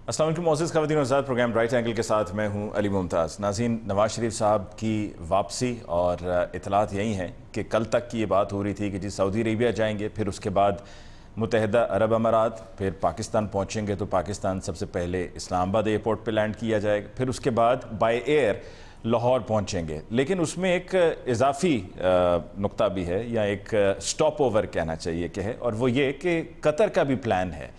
अस्सलाम वालेकुम मोअज़्ज़ज़ ख़वातीन और हज़रात, प्रोग्राम राइट एंगल के साथ मैं हूं अली मुमताज़। नाज़रीन, नवाज़ शरीफ साहब की वापसी और इतलात यही हैं कि कल तक की ये बात हो रही थी कि जी सऊदी अरेबिया जाएंगे, फिर उसके बाद मुत्तहिदा अरब अमारात, फिर पाकिस्तान पहुंचेंगे तो पाकिस्तान सबसे पहले इस्लामाबाद एयरपोर्ट पे लैंड किया जाएगा, फिर उसके बाद बाय एयर लाहौर पहुंचेंगे। लेकिन उसमें एक इजाफी नुक्ता भी है, या एक स्टॉप ओवर कहना चाहिए कि है, और वो ये कि कतर का भी प्लान है।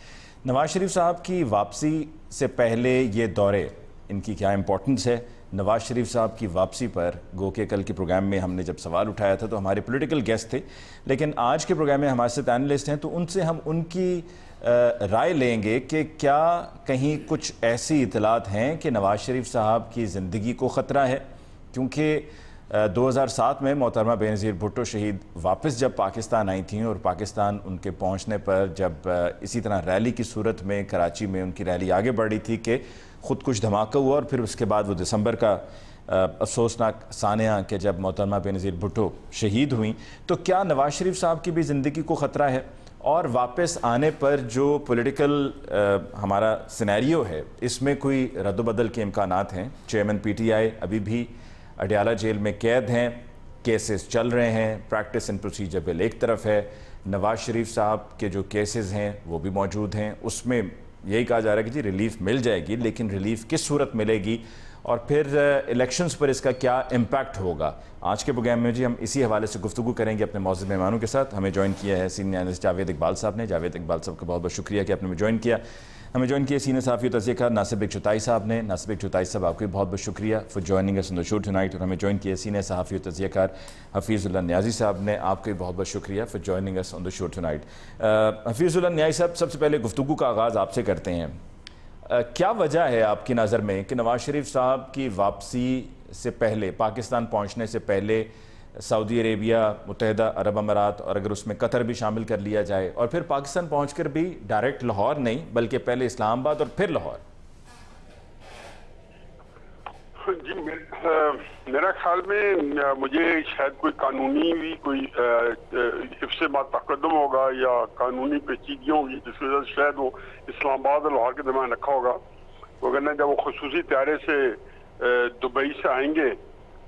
नवाज़ शरीफ साहब की वापसी से पहले ये दौरे, इनकी क्या इंपॉर्टेंस है? नवाज़ शरीफ साहब की वापसी पर गो के कल के प्रोग्राम में हमने जब सवाल उठाया था तो हमारे पॉलिटिकल गेस्ट थे, लेकिन आज के प्रोग्राम में हमारे साथ एनालिस्ट हैं, तो उनसे हम उनकी राय लेंगे कि क्या कहीं कुछ ऐसी इतलात हैं कि नवाज़ शरीफ साहब की ज़िंदगी को ख़तरा है। क्योंकि 2007 में मोहतरमा बेनज़ीर भुट्टो शहीद वापस जब पाकिस्तान आई थीं, और पाकिस्तान उनके पहुंचने पर जब इसी तरह रैली की सूरत में कराची में उनकी रैली आगे बढ़ रही थी कि ख़ुद कुछ धमाका हुआ, और फिर उसके बाद वो दिसंबर का अफसोसनाक सानिया कि जब मोहतरमा बेनज़ीर भुट्टो शहीद हुई, तो क्या नवाज़ शरीफ साहब की भी ज़िंदगी को ख़तरा है? और वापस आने पर जो पॉलिटिकल हमारा सिनेरियो है, इसमें कोई रद्द-बदल के इम्कानात हैं? चेयरमैन PTI अभी भी अडियाला जेल में कैद हैं, केसेस चल रहे हैं, प्रैक्टिस एंड प्रोसीजर बिल एक तरफ है, नवाज़ शरीफ साहब के जो केसेस हैं वो भी मौजूद हैं। उसमें यही कहा जा रहा है कि जी रिलीफ मिल जाएगी, लेकिन रिलीफ किस सूरत मिलेगी और फिर इलेक्शंस पर इसका क्या इम्पैक्ट होगा? आज के प्रोग्राम में जी हम इसी हवाले से गुफ्तगू करेंगे अपने मौजूद मेहमानों के साथ। हमें ज्वाइन किया है सीनियर एनालिस्ट जावेद इकबाल साहब ने। जावेद इकबाल साहब का बहुत बहुत शुक्रिया कि आपने हमें ज्वाइन किया। हमें ज्वाइन किया सीनियर सहाफ़ी और तज़कियाकार नासिर चुताई साहब ने। नासिर चुताई साहब, आपको भी बहुत बहुत शुक्रिया for joining us on the show tonight. और हमें ज्वाइन किया सीनियर सहाफ़ी और तज़कियाकार हफीज़ुल्लाह न्याज़ी साहब ने। आपको भी बहुत बहुत शुक्रिया for joining us on the show tonight. Hafeezullah Niazi साहब, सबसे पहले गुफ्तगू का आगाज़ आपसे करते हैं। क्या वजह है आपकी नज़र में कि नवाज़ शरीफ साहब की वापसी से पहले, पाकिस्तान पहुँचने से पहले सऊदी अरेबिया, मुत्तहिदा अरब अमारात और अगर उसमें कतर भी शामिल कर लिया जाए, और फिर पाकिस्तान पहुंचकर भी डायरेक्ट लाहौर नहीं बल्कि पहले इस्लामाबाद और फिर लाहौर? जी, मेरा ख्याल में मुझे शायद कोई कानूनी भी कोई हिफ्ज़ तक़द्दुम होगा या कानूनी पेचीदगी होगी जिसकी वजह से शायद वो इस्लामाबाद और लाहौर के दरमियान रखा होगा। वरना जब वो खसूसी त्यारे से दुबई से आएंगे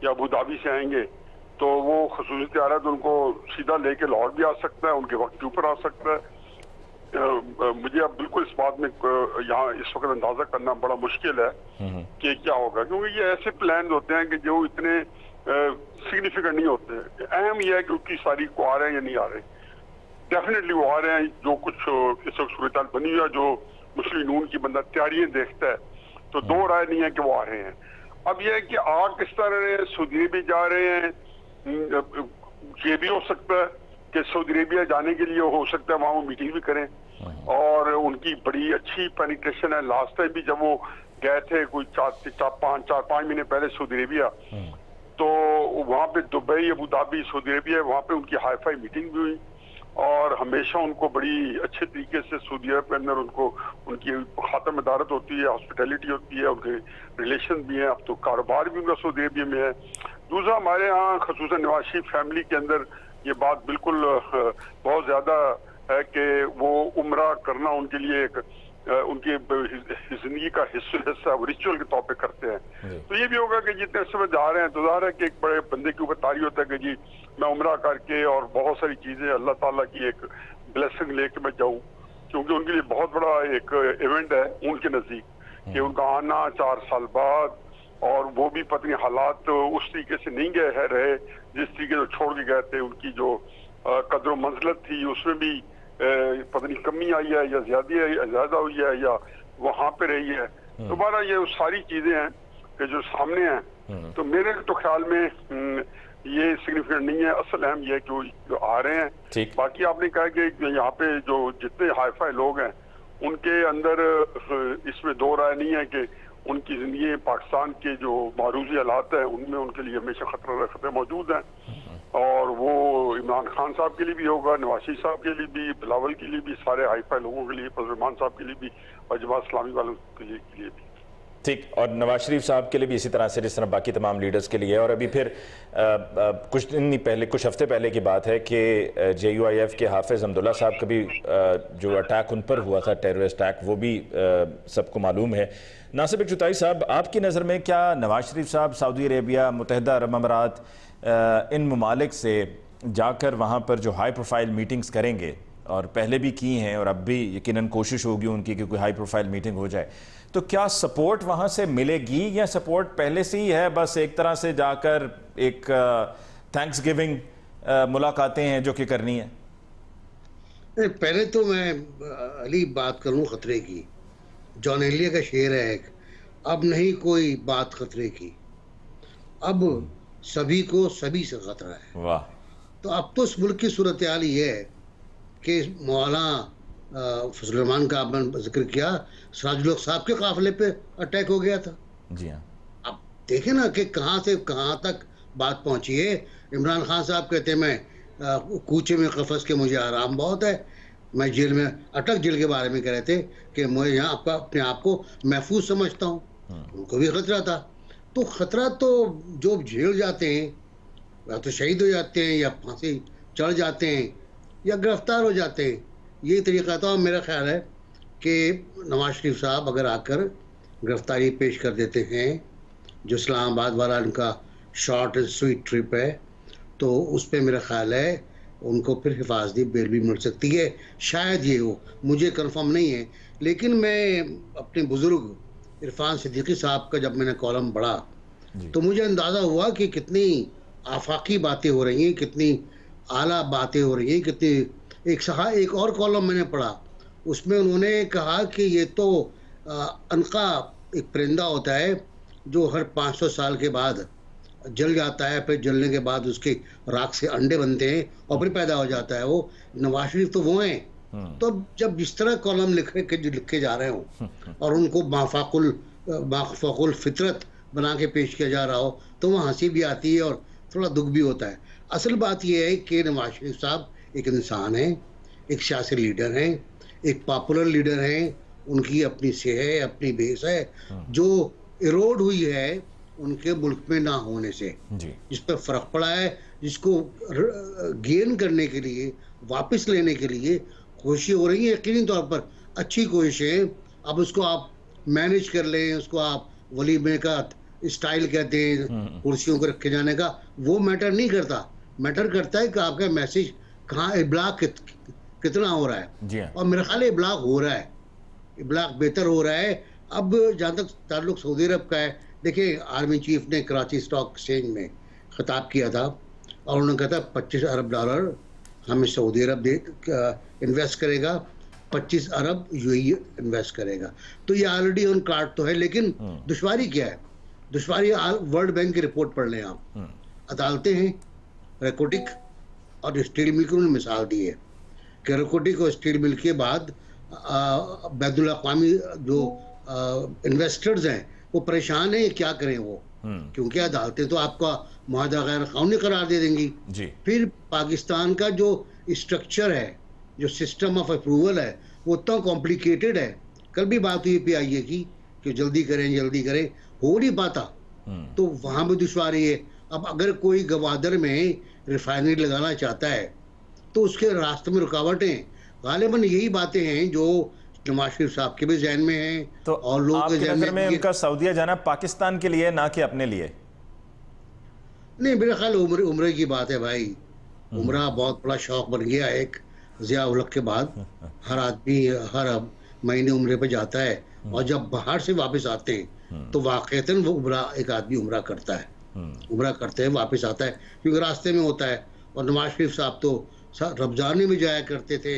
या अबू धाबी से आएंगे तो वो खसूसी त्यारा तो उनको सीधा लेके लाहौर भी आ सकता है, उनके वक्त के ऊपर आ सकता है। मुझे अब बिल्कुल इस बात में यहाँ इस वक्त अंदाजा करना बड़ा मुश्किल है कि क्या होगा, क्योंकि ये ऐसे प्लान होते हैं कि जो इतने सिग्निफिकेंट नहीं होते हैं। अहम यह है कि उनकी सारी को आ रहे हैं या नहीं आ रहे। डेफिनेटली वो आ रहे हैं। जो कुछ इस वक्त सूरत बनी हुई है, जो मुस्लिम नून की बंदा तैयारियां देखता है, तो दो राय नहीं है कि वो आ रहे हैं। अब यह है कि आ किस तरह रहे हैं, सऊदी भी जा रहे हैं। ये भी हो सकता है कि सऊदी अरेबिया जाने के लिए हो सकता है वहां वो मीटिंग भी करें, और उनकी बड़ी अच्छी पेनिट्रेशन है। लास्ट टाइम भी जब वो गए थे कोई चार पाँच महीने पहले सऊदी अरेबिया, तो वहां पे Dubai, Abu Dhabi, Saudi Arabia, वहां पे उनकी हाई फाई मीटिंग भी हुई, और हमेशा उनको बड़ी अच्छे तरीके से सऊदी अरब के अंदर उनको उनकी खातर मदारत होती है, हॉस्पिटैलिटी होती है, उनके रिलेशन भी हैं। अब तो कारोबार भी उनका सऊदी अरेबिया में है। दूसरा, हमारे यहाँ खसूसन नवाज शरीफ फैमिली के अंदर ये बात बिल्कुल बहुत ज्यादा है कि वो उम्रा करना उनके लिए एक उनकी जिंदगी का हिस्सा रिचुअल के तौर पे करते हैं। तो ये भी होगा कि जितने समय जा रहे हैं तो ज़ाहिर है कि एक बड़े बंदे के ऊपर तारी होता है कि जी मैं उम्रा करके और बहुत सारी चीजें अल्लाह ताला की एक ब्लेसिंग लेके मैं जाऊं, क्योंकि उनके लिए बहुत बड़ा एक इवेंट है उनके नजदीक कि उनका आना 4 साल बाद, और वो भी पता नहीं हालात उस तरीके से नहीं गए है रहे जिस तरीके से छोड़ के गए थे। उनकी जो कदर मंजिलत थी उसमें भी पता नहीं कमी आई है या ज्यादा हुई है या वहां पे रही है। दोबारा ये सारी चीजें हैं कि जो सामने हैं। तो मेरे तो ख्याल में ये सिग्निफिकेंट नहीं है। असल अहम ये कि जो आ रहे हैं। बाकी आपने कहा कि यहाँ पे जो जितने हाईफाई लोग हैं उनके अंदर इसमें दो राय नहीं है कि उनकी जिंदगी पाकिस्तान के जो मारूजी हालात है उनमें उनके लिए हमेशा खतरे मौजूद हैं, और वो इमरान खान साहब के लिए भी होगा, नवाज शरीफ साहब के लिए भी, बिलावल के लिए भी, सारे हाईफाई लोगों के लिए, फजल रहमान साहब के लिए भी, और जमात इस्लामी वालों के लिए भी। ٹھیک، اور نواز شریف صاحب کے لیے بھی اسی طرح سے جس طرح باقی تمام لیڈرز کے لیے ہے. اور ابھی پھر کچھ دن پہلے، کچھ ہفتے پہلے کی بات ہے کہ JUIF کے حافظ حمداللہ صاحب کا بھی جو اٹیک ان پر ہوا تھا، ٹیررسٹ اٹیک، وہ بھی سب کو معلوم ہے. ناصر بگ چوتھائی صاحب، آپ کی نظر میں کیا نواز شریف صاحب سعودی عربیہ، متحدہ عرب امارات، ان ممالک سے جا کر وہاں پر جو ہائی پروفائل میٹنگز کریں گے، اور پہلے بھی کی ہیں اور اب بھی یقیناً کوشش ہوگی ان کی کہ کوئی ہائی پروفائل میٹنگ ہو جائے، تو کیا سپورٹ وہاں سے ملے گی یا سپورٹ پہلے سے ہی ہے، بس ایک طرح سے جا کر ایک تھینکس گیونگ ملاقاتیں ہیں جو کہ کرنی ہیں؟ پہلے تو میں علی بات کروں خطرے کی. جان ایلیا کا شعر ہے ایک، اب نہیں کوئی بات خطرے کی، اب سبھی کو سبھی سے خطرہ ہے. واہ. تو اب تو اس ملک کی صورتحال یہ ہے کہ مولانا فضل الرحمان کا آپ نے ذکر کیا، سراج الحق صاحب کے قافلے پہ اٹیک ہو گیا تھا. جی ہاں. اب دیکھیں نا کہ کہاں سے کہاں تک بات پہنچی ہے. عمران خان صاحب کہتے ہیں میں کوچے میں قفس کے مجھے آرام بہت ہے، میں جیل میں اٹک جیل کے بارے میں کہہ رہے تھے کہ میں یہاں اپنے آپ کو محفوظ سمجھتا ہوں. ان کو بھی خطرہ تھا. تو خطرہ تو جو جیل جاتے ہیں یا تو شہید ہو جاتے ہیں یا پھانسی چڑھ جاتے ہیں یا گرفتار ہو جاتے ہیں، یہ طریقہ تھا. اور میرا خیال ہے کہ نواز شریف صاحب اگر آ کر گرفتاری پیش کر دیتے ہیں، جو اسلام آباد والا ان کا شارٹ اینڈ سویٹ ٹرپ ہے، تو اس پہ میرا خیال ہے ان کو پھر حفاظتی بیل بھی مل سکتی ہے. شاید یہ ہو، مجھے کنفرم نہیں ہے. لیکن میں اپنے بزرگ عرفان صدیقی صاحب کا جب میں نے کالم پڑھا تو مجھے اندازہ ہوا کہ کتنی آفاقی باتیں ہو رہی ہیں، کتنی اعلیٰ باتیں ہو رہی ہیں، کتنی. ایک اور کالم میں نے پڑھا، اس میں انہوں نے کہا کہ یہ تو عنقا ایک پرندہ ہوتا ہے جو ہر 500 سال کے بعد جل جاتا ہے، پھر جلنے کے بعد اس کے راکھ سے انڈے بنتے ہیں اور پھر پیدا ہو جاتا ہے. وہ نواز شریف تو وہ ہیں. تو جب جس طرح کالم لکھے جا رہے ہوں اور ان کو مافاق الفطرت بنا کے پیش کیا جا رہا ہو تو وہاں ہنسی بھی آتی ہے اور تھوڑا دکھ بھی ہوتا ہے. اصل بات یہ ہے کہ نواز شریف صاحب ایک انسان ہیں، ایک سیاسی لیڈر ہیں، ایک پاپولر لیڈر ہیں. ان کی اپنی سے ہے، اپنی بیس ہے جو ایروڈ ہوئی ہے ان کے ملک میں نہ ہونے سے، جس پہ فرق پڑا ہے، جس کو گین کرنے کے لیے، واپس لینے کے لیے کوششیں ہو رہی ہیں. یقینی طور پر اچھی کوششیں. اب اس کو آپ مینیج کر لیں، اس کو آپ ولیمے کا اسٹائل کہتے ہیں، کرسیوں کو رکھے جانے کا، وہ میٹر نہیں کرتا. میٹر کرتا ہے کہ آپ کا میسیج کہاں، ابلاغ کتنا ہو رہا ہے. اور میرا خیال ہے ابلاغ ہو رہا ہے، ابلاغ بہتر ہو رہا ہے. اب جہاں تک تعلق سعودی عرب کا ہے، دیکھیں آرمی چیف نے کراچی اسٹاک ایکسچینج میں خطاب کیا تھا اور انہوں نے کہا تھا $25 ارب ہمیں سعودی عرب انویسٹ کرے گا، 25 ارب UAE انویسٹ کرے گا. تو یہ آلریڈی آن کارڈ تو ہے. لیکن دشواری کیا ہے؟ دشواری ورلڈ بینک کی رپورٹ پڑھ لیں آپ. عدالتیں ہیں، ریکوٹک اور اسٹیل مل کی انہوں نے مثال دی ہے کہ ریکوٹک اور اسٹیل مل کے بعد بین الاقوامی جو انویسٹرز ہیں وہ پریشان ہیں، کیا کریں وہ، کیونکہ عدالتیں تو آپ کا معاہدہ غیر قانونی قرار دے دیں گی. پھر پاکستان کا جو اسٹرکچر ہے، جو سسٹم آف اپروول ہے، وہ اتنا کمپلیکیٹڈ ہے. کل بھی بات ہوئی PIA کی کہ جلدی کریں، ہو نہیں پاتا. تو وہاں بھی دشواری ہے. اب اگر کوئی گوادر میں ریفائنری لگانا چاہتا ہے تو اس کے راستے میں رکاوٹیں غالباً یہی باتیں ہیں جو نواز شریف صاحب کے بھی ذہن میں ہیں. تو اور لوگوں آپ کے کی ذہن نظر میں میں ان کا سعودیہ جانا پاکستان کے لیے نہ کہ اپنے لیے؟ نہیں، میرا خیال عمرے کی بات ہے بھائی. عمرہ بہت بڑا شوق بن گیا ایک ضیاء الحق کے بعد. ہر آدمی ہر مہینے عمرے پہ جاتا ہے اور جب باہر سے واپس آتے ہیں تو واقعتاً وہ عمرہ ایک آدمی عمرہ کرتا ہے، عمرہ کرتے ہیں واپس آتا ہے کیونکہ راستے میں ہوتا ہے. اور نواز شریف صاحب تو رمضان میں بھی جایا کرتے تھے،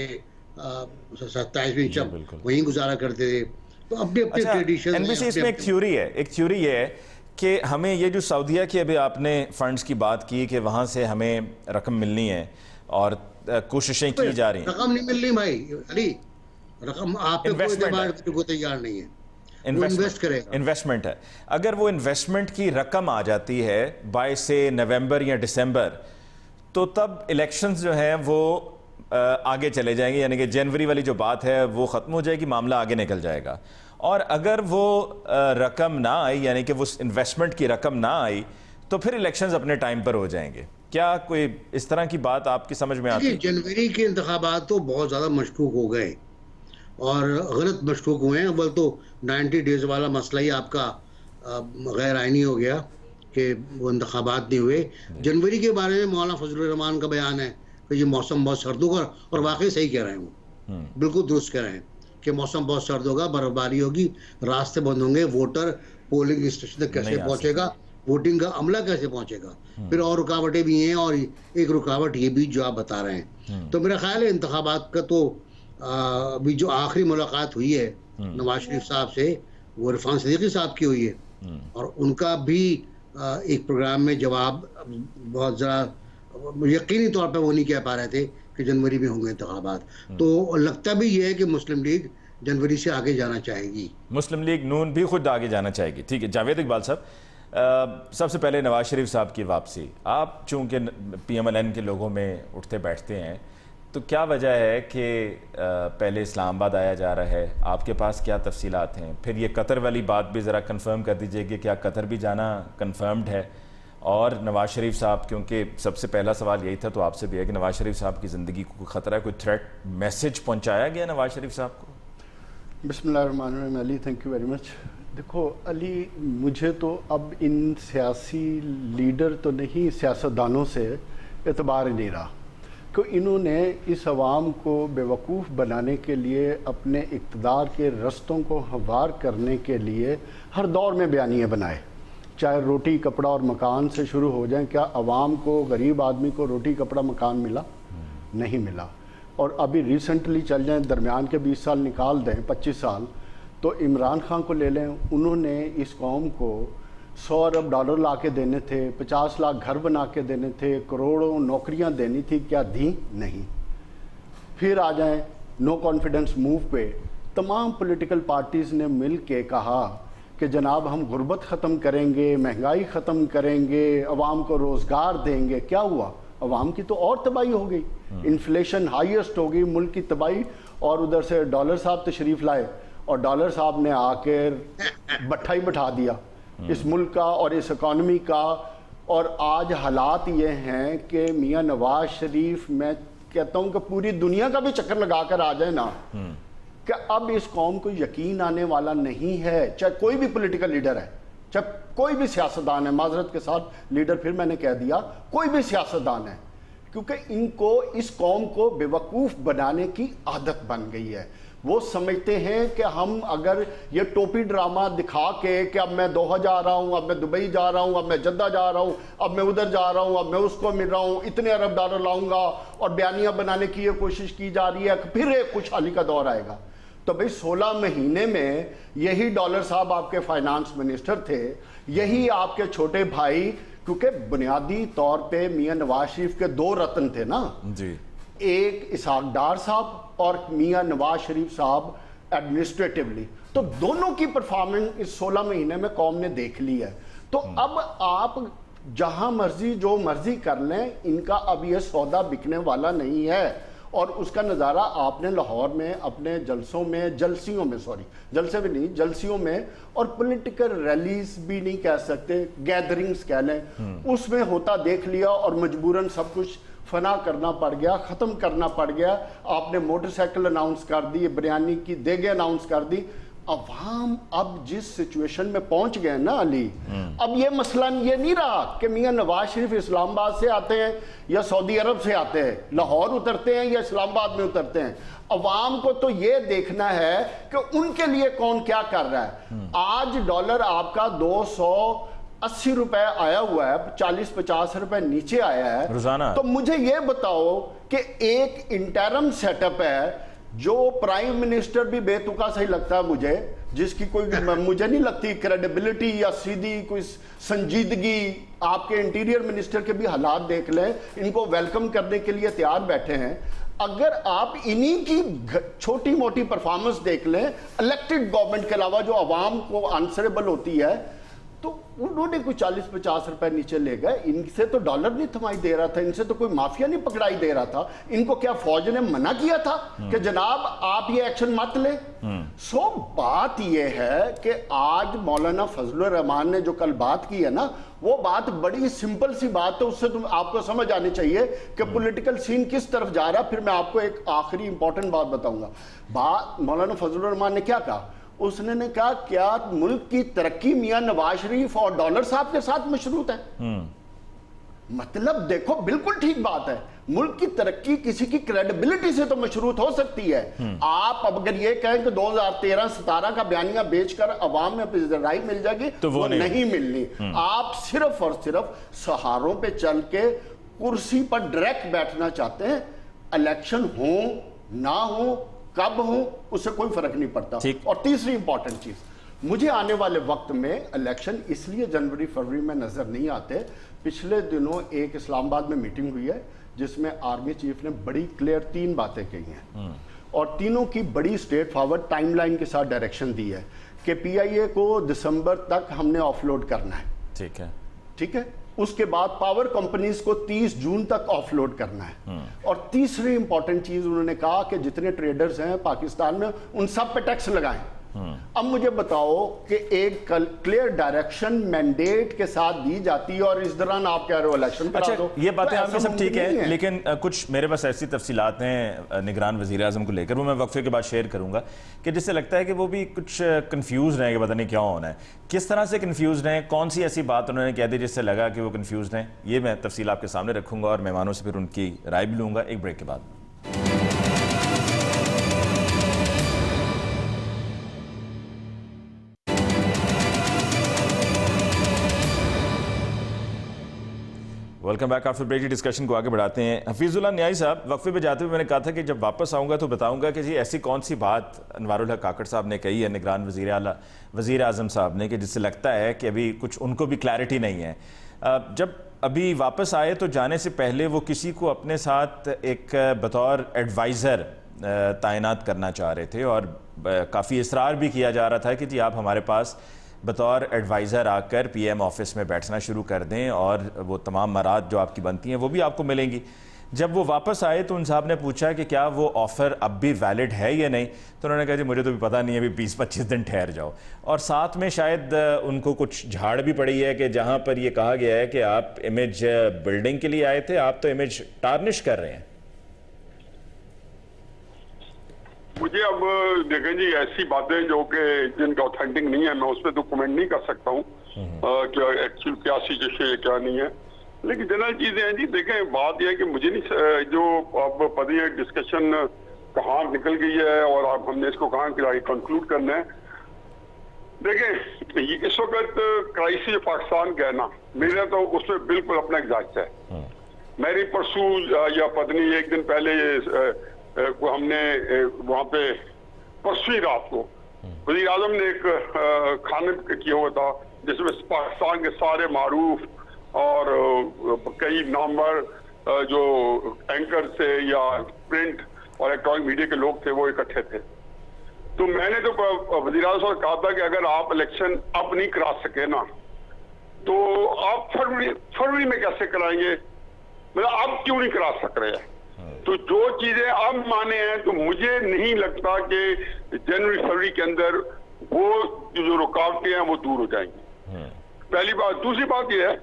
27ویں شب وہیں گزارا کرتے تھے. تو اپنے ٹریڈیشن. اس میں ایک تھیوری یہ ہے کہ ہمیں یہ جو سعودیہ کی ابھی آپ نے فنڈز کی بات کی کہ وہاں سے ہمیں رقم ملنی ہے اور کوششیں کی جا رہی ہیں. رقم نہیں ملنی بھائی علی، رقم آپ کو تیار نہیں ہے. انویسٹمنٹ ہے. اگر وہ انویسٹمنٹ کی رقم آ جاتی ہے بائی سے نومبر یا دسمبر، تو تب الیکشنز جو ہیں وہ آگے چلے جائیں گے، یعنی کہ جنوری والی جو بات ہے وہ ختم ہو جائے گی، معاملہ آگے نکل جائے گا. اور اگر وہ رقم نہ آئی, یعنی کہ وہ انویسٹمنٹ کی رقم نہ آئی, تو پھر الیکشنز اپنے ٹائم پر ہو جائیں گے. کیا کوئی اس طرح کی بات آپ کی سمجھ میں آتی ہے؟ جنوری کے انتخابات تو بہت زیادہ مشکوک ہو گئے اور غلط مشکوک ہوئے ہیں. اول تو 90 ڈیز والا مسئلہ ہی آپ کا غیر آئینی ہو گیا کہ وہ انتخابات نہیں ہوئے. جنوری کے بارے میں مولانا فضل الرحمان کا بیان ہے کہ یہ موسم بہت سرد ہوگا, اور واقعی صحیح کہہ رہے ہیں, وہ بالکل درست کہہ رہے ہیں کہ موسم بہت سرد ہوگا, برفباری ہوگی, راستے بند ہوں گے, ووٹر پولنگ اسٹیشن تک کیسے پہنچے گا, ووٹنگ کا عملہ کیسے پہنچے گا, پھر اور رکاوٹیں بھی ہیں, اور ایک رکاوٹ یہ بھی جو آپ بتا رہے ہیں. تو میرا خیال ہے انتخابات کا تو ابھی جو آخری ملاقات ہوئی ہے نواز شریف صاحب سے, وہ عرفان صدیقی صاحب کی ہوئی ہے, اور ان کا بھی ایک پروگرام میں جواب بہت ذرا یقینی طور پہ وہ نہیں کہہ پا رہے تھے کہ جنوری میں ہوں گے انتخابات. تو لگتا بھی یہ ہے کہ مسلم لیگ جنوری سے آگے جانا چاہے گی. مسلم لیگ نون بھی خود آگے جانا چاہے گی. ٹھیک ہے جاوید اقبال صاحب, سب سے پہلے نواز شریف صاحب کی واپسی. آپ چونکہ پی ایم ایل این کے لوگوں میں اٹھتے بیٹھتے ہیں, تو کیا وجہ ہے کہ پہلے اسلام آباد آیا جا رہا ہے؟ آپ کے پاس کیا تفصیلات ہیں؟ پھر یہ قطر والی بات بھی ذرا کنفرم کر دیجئے کہ کیا قطر بھی جانا کنفرمڈ ہے؟ اور نواز شریف صاحب, کیونکہ سب سے پہلا سوال یہی تھا تو آپ سے بھی ہے کہ نواز شریف صاحب کی زندگی کو کوئی خطرہ ہے, کوئی تھریٹ میسج پہنچایا گیا نواز شریف صاحب کو؟ بسم اللہ الرحمن الرحیم. علی تھینک یو ویری مچ. دیکھو علی, مجھے تو اب ان سیاسی لیڈر تو نہیں, سیاستدانوں سے اعتبار نہیں رہا کہ انہوں نے اس عوام کو بیوقوف بنانے کے لیے, اپنے اقتدار کے رستوں کو ہموار کرنے کے لیے ہر دور میں بیانیے بنائے, چاہے روٹی کپڑا اور مکان سے شروع ہو جائیں. کیا عوام کو, غریب آدمی کو روٹی کپڑا مکان ملا؟ نہیں ملا. اور ابھی ریسنٹلی چل جائیں, درمیان کے 20 سال نکال دیں, 25 سال, تو عمران خان کو لے لیں, انہوں نے اس قوم کو $100 ارب لا کے دینے تھے, 50 لاکھ گھر بنا کے دینے تھے, کروڑوں نوکریاں دینی تھی, کیا دیں؟ نہیں. پھر آ جائیں نو کانفیڈنس موو پہ, تمام پولیٹیکل پارٹیز نے مل کے کہا کہ جناب ہم غربت ختم کریں گے, مہنگائی ختم کریں گے, عوام کو روزگار دیں گے. کیا ہوا؟ عوام کی تو اور تباہی ہو گئی, انفلیشن ہائیسٹ ہو گئی, ملک کی تباہی. اور ادھر سے ڈالر صاحب تشریف لائے, اور ڈالر صاحب نے آ کے بٹھا ہی بٹھا دیا اس ملک کا اور اس اکانومی کا. اور آج حالات یہ ہیں کہ میاں نواز شریف, میں کہتا ہوں کہ پوری دنیا کا بھی چکر لگا کر آ جائے نا, کہ اب اس قوم کو یقین آنے والا نہیں ہے, چاہے کوئی بھی پولیٹیکل لیڈر ہے, چاہے کوئی بھی سیاستدان ہے, معذرت کے ساتھ لیڈر پھر میں نے کہہ دیا, کوئی بھی سیاستدان ہے, کیونکہ ان کو اس قوم کو بیوقوف بنانے کی عادت بن گئی ہے. وہ سمجھتے ہیں کہ ہم اگر یہ ٹوپی ڈرامہ دکھا کے کہ اب میں دوحہ جا رہا ہوں, اب میں دبئی جا رہا ہوں, اب میں جدہ جا رہا ہوں, اب میں ادھر جا رہا ہوں, اب میں اس کو مل رہا ہوں, اتنے ارب ڈالر لاؤں گا, اور بیانیاں بنانے کی یہ کوشش کی جا رہی ہے کہ پھر ایک خوشحالی کا دور آئے گا. تو بھئی 16 مہینے میں یہی ڈالر صاحب آپ کے فائنانس منسٹر تھے, یہی آپ کے چھوٹے بھائی, کیونکہ بنیادی طور پہ میاں نواز شریف کے 2 رتن تھے نا جی, ایک اسحاق ڈار صاحب اور میاں نواز شریف صاحب ایڈمنسٹریٹیولی. تو دونوں کی پرفارمنس اس 16 مہینے میں قوم نے دیکھ لی ہے. تو اب آپ جہاں مرضی جو مرضی کر لیں, ان کا اب یہ سودا بکنے والا نہیں ہے. اور اس کا نظارہ آپ نے لاہور میں اپنے جلسوں میں, جلسے بھی نہیں, جلسیوں میں, اور پولیٹیکل ریلیز بھی نہیں کہہ سکتے, گیدرنگز کہہ لیں, اس میں ہوتا دیکھ لیا, اور مجبوراً سب کچھ فنا کرنا پڑ گیا, ختم کرنا پڑ گیا. آپ نے موٹر سائیکل اناؤنس کر دی, بریانی کی دیگیں اناؤنس کر دی. عوام اب جس سچویشن میں پہنچ گئے نا علی, اب یہ مسئلہ یہ نہیں رہا کہ میاں نواز شریف اسلام آباد سے آتے ہیں یا سعودی عرب سے آتے ہیں, لاہور اترتے ہیں یا اسلام آباد میں اترتے ہیں. عوام کو تو یہ دیکھنا ہے کہ ان کے لیے کون کیا کر رہا ہے. آج ڈالر آپ کا 280 روپے آیا ہوا ہے, 40-50 روپے نیچے آیا ہے روزانہ. تو مجھے یہ بتاؤ کہ ایک انٹرم سیٹ اپ ہے جو پرائم منسٹر بھی بے تکا صحیح لگتا ہے مجھے, جس کی کوئی مجھے نہیں لگتی کریڈیبلٹی یا سیدھی کوئی سنجیدگی. آپ کے انٹیریئر منسٹر کے بھی حالات دیکھ لیں, ان کو ویلکم کرنے کے لیے تیار بیٹھے ہیں. اگر آپ انہی کی چھوٹی موٹی پرفارمنس دیکھ لیں الیکٹڈ گورنمنٹ کے علاوہ جو عوام کو آنسریبل ہوتی ہے, تو उन्होंने कोई 40-50 रुपए नीचे ले गए, इनसे तो डॉलर नहीं थमाई दे रहा था, इनसे तो कोई माफिया नहीं पकड़ाई दे रहा था, इनको क्या फौज ने मना किया था कि जनाब आप ये एक्शन मत ले? सो बात ये है कि आज मौलाना फजलुर रहमान ने जो कल बात की है ना, वो बात बड़ी सिंपल सी बात है, उससे आपको समझ आनी चाहिए कि पॉलिटिकल सीन किस तरफ जा रहा है। फिर मैं आपको एक आखिरी इंपॉर्टेंट बात बताऊंगा। मौलाना फजलुर रहमान ने क्या कहा? उसने ने कहा क्या मुल्क की तरक्की मियां नवाज शरीफ और डॉलर साहब के साथ मशरूत है? मतलब देखो, बिल्कुल ठीक बात है, मुल्क की तरक्की किसी की क्रेडिबिलिटी से तो मशरूत हो सकती है। आप अब अगर ये कहें कि 2013-17 का बयानिया बेचकर अवाम में राय मिल जाएगी तो वो नहीं मिलनी। आप सिर्फ और सिर्फ सहारों पे चल के कुर्सी पर डायरेक्ट बैठना चाहते हैं। इलेक्शन हो ना हो, कब हो, उससे कोई फर्क नहीं पड़ता। और तीसरी इंपॉर्टेंट चीज, मुझे आने वाले वक्त में इलेक्शन इसलिए जनवरी फरवरी में नजर नहीं आते। पिछले दिनों एक इस्लामाबाद में मीटिंग हुई है जिसमें आर्मी चीफ ने बड़ी क्लियर 3 बातें कही हैं और तीनों की बड़ी स्ट्रेट फॉरवर्ड टाइमलाइन के साथ डायरेक्शन दी है कि पीआईए को दिसंबर तक हमने ऑफलोड करना है। ठीक है। उसके बाद पावर कंपनीज को 30 जून तक ऑफलोड करना है। और तीसरी इंपॉर्टेंट चीज उन्होंने कहा कि जितने ट्रेडर्स हैं पाकिस्तान में उन सब पे टैक्स लगाएं। अब मुझे बताओ कि एक क्लियर डायरेक्शन मैंडेट के साथ दी जाती है और इस दौरान आप कह रहे हो इलेक्शन करा दो। ये बातें आपकी सब ठीक है, लेकिन कुछ मेरे पास ऐसी तफसीलात हैं निगरान वज़ीर आज़म को लेकर, वो मैं वक्फे के बाद शेयर करूंगा, कि जिससे लगता है कि वो भी कुछ कंफ्यूज हैं कि पता नहीं क्या होना है। किस तरह से कंफ्यूज हैं, कौन सी ऐसी बात उन्होंने कह दी जिससे लगा कि वो कंफ्यूज हैं, ये मैं तफसील आपके सामने रखूंगा और मेहमानों से फिर उनकी राय भी लूंगा एक ब्रेक के बाद। Welcome back. After break discussion को आगे बढ़ाते हैं। हफीजुल्लाह न्याई साहब, वक्फे पे जाते हुए मैंने कहा था कि जब वापस आऊँगा तो बताऊँगा कि जी ऐसी कौन सी बात अनवारुल हक काकड़ साहब ने कही है, निगरान वज़ीर आज़म साहब ने, कि जिससे लगता है कि अभी कुछ उनको भी क्लैरिटी नहीं है। जब अभी वापस आए तो जाने से पहले वो किसी को अपने साथ एक बतौर एडवाइज़र तैनात करना चाह रहे थे और काफ़ी इसरार भी किया जा रहा था कि जी आप हमारे पास बतौर एडवाइज़र आकर पीएम ऑफिस में बैठना शुरू कर दें और वो तमाम मराद जो आपकी बनती हैं वो भी आपको मिलेंगी। जब वो वापस आए तो उन साहब ने पूछा कि क्या वो ऑफ़र अब भी वैलिड है या नहीं, तो उन्होंने कहा जी मुझे तो भी पता नहीं है, अभी 20-25 दिन ठहर जाओ। और साथ में शायद उनको कुछ झाड़ भी पड़ी है कि जहाँ पर ये कहा गया है कि आप इमेज बिल्डिंग के लिए आए थे, आप तो इमेज टार्निश कर रहे हैं। मुझे अब देखें जी, ऐसी बातें जो कि जिनका ऑथेंटिक नहीं है मैं उस पर तो कमेंट नहीं कर सकता हूँ क्या एक्चुअल क्या सिचुएशन है क्या नहीं है, लेकिन जनरल चीजें हैं जी। देखें बात यह है कि मुझे नहीं जो अब पता है डिस्कशन कहाँ निकल गई है और अब हमने इसको कहाँ कंक्लूड करना है। देखें इस वक्त क्राइसिस पाकिस्तान का है ना, मेरा तो उसमें बिल्कुल अपना एग्जैक्ट है। मेरी परसों या पत्नी एक दिन पहले हमने वहां पे परसों रात को वज़ीर आज़म ने एक खाने किया हुआ था जिसमें पाकिस्तान के सारे मारूफ और कई नामवर जो एंकर थे या प्रिंट और इलेक्ट्रॉनिक मीडिया के लोग थे वो इकट्ठे थे। तो मैंने तो वज़ीर आज़म से कहा था कि अगर आप इलेक्शन अब नहीं करा सके ना तो आप फरवरी में कैसे कराएंगे, मतलब अब क्यों नहीं करा सक रहे हैं। तो जो चीजें अब माने हैं तो मुझे नहीं लगता कि जनवरी फरवरी के अंदर वो जो रुकावटें हैं वो दूर हो जाएंगी। पहली बात। दूसरी बात ये है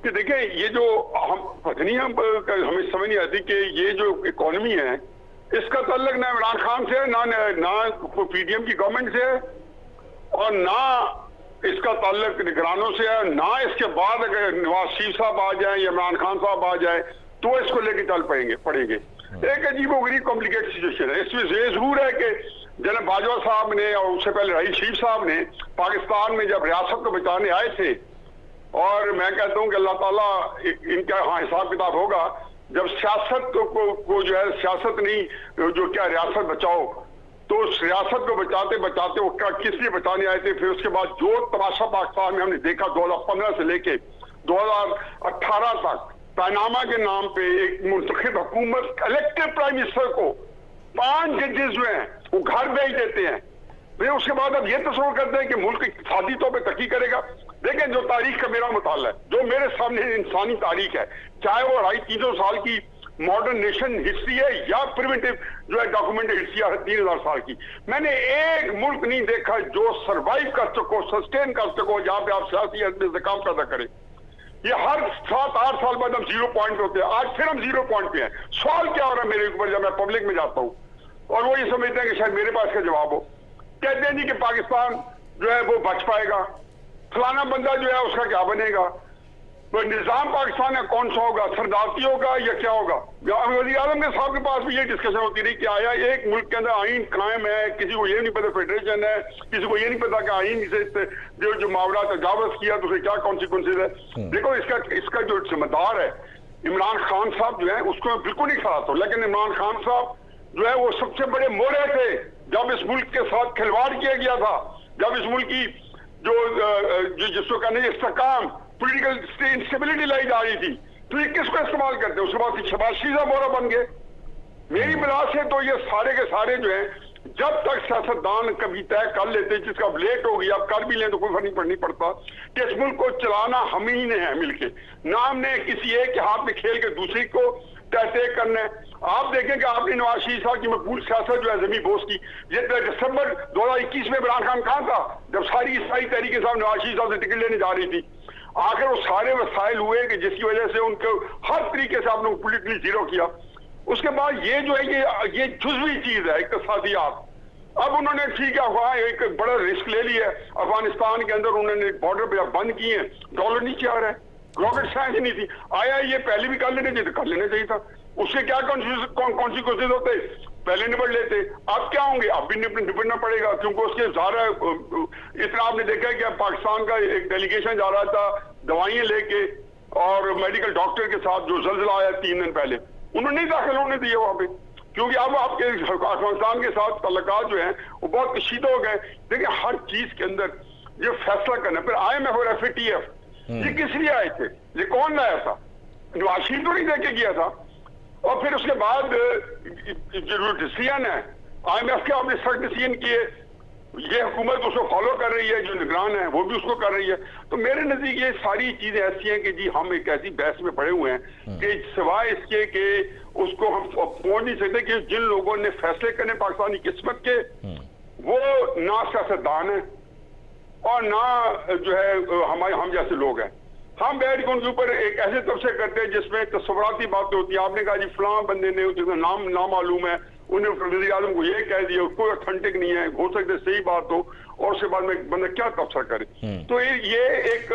कि देखें ये जो हम पता नहीं हमें समझ नहीं आती कि ये जो इकोनॉमी है इसका ताल्लुक ना इमरान खान से ना पीडीएम की गवर्नमेंट से है और ना इसका ताल्लुक निगरानों से है, ना इसके बाद अगर नवाज शरीफ साहब आ जाए या इमरान खान साहब आ जाए तो इसको लेके चल पड़ेंगे। एक अजीबोगरीब कॉम्प्लिकेटेड सिचुएशन है। इसमें ये जरूर है कि जनाब बाजवा साहब ने और उससे पहले राहील शरीफ साहब ने पाकिस्तान में जब रियासत को बचाने आए थे, और मैं कहता हूं कि अल्लाह ताला इनका हिसाब किताब होगा, जब सियासत को जो है सियासत नहीं जो क्या रियासत बचाओ, तो उस रियासत को बचाते बचाते वो किस लिए बचाने आए थे। फिर उसके बाद जो तमाशा पाकिस्तान में हमने देखा 2015 से लेके 2018 तक, पैनामा के नाम पे एक मुंतखब हुकूमत इलेक्टेड प्राइम मिनिस्टर को 5 जजेस जो हैं वो घर भेज देते हैं। फिर उसके बाद अब ये तस्वीर करते हैं कि मुल्क इक़्तिसादी तौर पे तरक्की करेगा। دیکھیں جو تاریخ کا میرا مطالعہ ہے, جو میرے سامنے انسانی تاریخ ہے, چاہے وہ 250 سال کی ماڈرن نیشن ہسٹری ہے یا پریونٹیو جو ہے ڈاکومنٹ ہسٹری ہے 3000 سال کی, میں نے ایک ملک نہیں دیکھا جو سروائیو کر سکو, سسٹین کر سکو, جہاں پہ آپ سیاسی حد میں استحکام پیدا کریں. یہ ہر 7-8 سال بعد ہم 0 پوائنٹ پہ ہوتے ہیں, آج پھر ہم 0 پوائنٹ پہ ہیں. سوال کیا ہو رہا ہے میرے اوپر جب میں پبلک میں جاتا ہوں اور وہ یہ سمجھتے ہیں کہ شاید میرے پاس کا جواب ہو, کہتے ہیں جی کہ پاکستان جو ہے وہ بچ پائے گا, فلانا بندہ جو ہے اس کا کیا بنے گا, نظام پاکستان کا کون سا ہوگا, سردارتی ہوگا یا کیا ہوگا. وزیر اعظم کے صاحب کے پاس بھی یہ ڈسکشن ہوتی رہی کہ آیا ایک ملک کے اندر آئین قائم ہے, کسی کو یہ نہیں پتا فیڈریشن ہے, کسی کو یہ نہیں پتا کہ آئین سے جو معاملہ تجاوز کیا تو اسے کیا کانسیکوینسز ہے. دیکھو اس کا جو ذمہ دار ہے عمران خان صاحب جو ہے اس کو میں بالکل نہیں کھڑاتا ہوں, لیکن عمران خان صاحب جو ہے وہ سب سے بڑے مورے تھے جب اس ملک کے ساتھ کھلواڑ کیا گیا تھا, جب اس ملک کی جو جس کو کہنے استحکام پولیٹیکل انسٹیبلٹی لائی جا رہی تھی, تو یہ کس کو استعمال کرتے ہیں, اس کے بعد شہباز شریف مورا بن گئے. میری بلا سے تو یہ سارے کے سارے جو ہیں جب تک سیاستدان کبھی طے کر لیتے, جس کا لیٹ ہو گیا کر بھی لیں تو کوئی فرق نہیں پڑتا کہ اس ملک کو چلانا ہم ہی نے ہے مل کے, نہ ہم نے کسی ایک کے ہاتھ میں کھیل کے دوسری کو طے کرنا ہے. آپ دیکھیں کہ آپ نے نواز شریف صاحب کی مقبول سیاست جو ہے زمین بوس کی, یہ دسمبر 2021 میں عمران خان کہاں تھا جب ساری عیسائی تحریک صاحب نواز شریف صاحب سے ٹکٹ لینے جا رہی تھی. آخر وہ سارے وسائل ہوئے کہ جس کی وجہ سے ان کو ہر طریقے سے آپ نے پولیٹیکلی زیرو کیا. اس کے بعد یہ جو ہے یہ جزوی چیز ہے اقتصادیات. اب انہوں نے ٹھیک ہے وہاں ایک بڑا رسک لے لیا ہے, افغانستان کے اندر انہوں نے بارڈر پہ بند کیے ہیں, ڈالر نیچے آ رہا ہے, راکٹ سائنس نہیں تھی, آیا یہ پہلے بھی کر لینا چاہیے تو کر لینا چاہیے تھا. اس سے کیا کانسیکوینسز ہوتے, پہلے نپٹ لیتے. اب کیا ہوں گے, اب بھی نپٹنا پڑے گا کیونکہ اس کے زیادہ اتنا آپ نے دیکھا کہ پاکستان کا ایک ڈیلیگیشن جا رہا تھا دوائیں لے کے اور میڈیکل ڈاکٹر کے ساتھ, جو زلزلہ آیا 3 دن پہلے انہوں نے داخل ہونے دیے وہاں پہ, کیونکہ اب آپ کے افغانستان کے ساتھ تعلقات جو ہیں وہ بہت کشیدہ ہو گئے. دیکھیں ہر چیز کے اندر یہ فیصلہ کرنا, پھر IMF اور FATF یہ کس لیے آئے تھے, یہ کون لایا تھا, نواز شریف تو نہیں دے کے گیا تھا. اور پھر اس کے بعد جو ڈیسیژن ہے IMF کے, آپ نے سخت ڈیسیژن کیے, یہ حکومت اس کو فالو کر رہی ہے, جو نگران ہے وہ بھی اس کو کر رہی ہے. تو میرے نزدیک یہ ساری چیزیں ایسی ہیں کہ جی ہم ایک ایسی بحث میں پڑے ہوئے ہیں کہ سوائے اس کے کہ اس کو ہم پہنچ نہیں سکتے کہ جن لوگوں نے فیصلے کرنے پاکستانی قسمت کے وہ نہ سیاستدان ہیں اور نہ جو ہے ہم جیسے لوگ ہیں. ہم بیٹھ کے ان کے اوپر ایک ایسے تبصرے کرتے ہیں جس میں تصوراتی باتیں ہوتی ہیں. آپ نے کہا جی فلاں بندے نے جس کا نام نامعلوم ہے, انہیں وزیر اعظم کو یہ کہہ دیا, کوئی اتھینٹک نہیں ہے, ہو سکتا ہے صحیح بات ہو, اور اس کے بعد میں بندہ کیا تبصرہ کرے. تو یہ ایک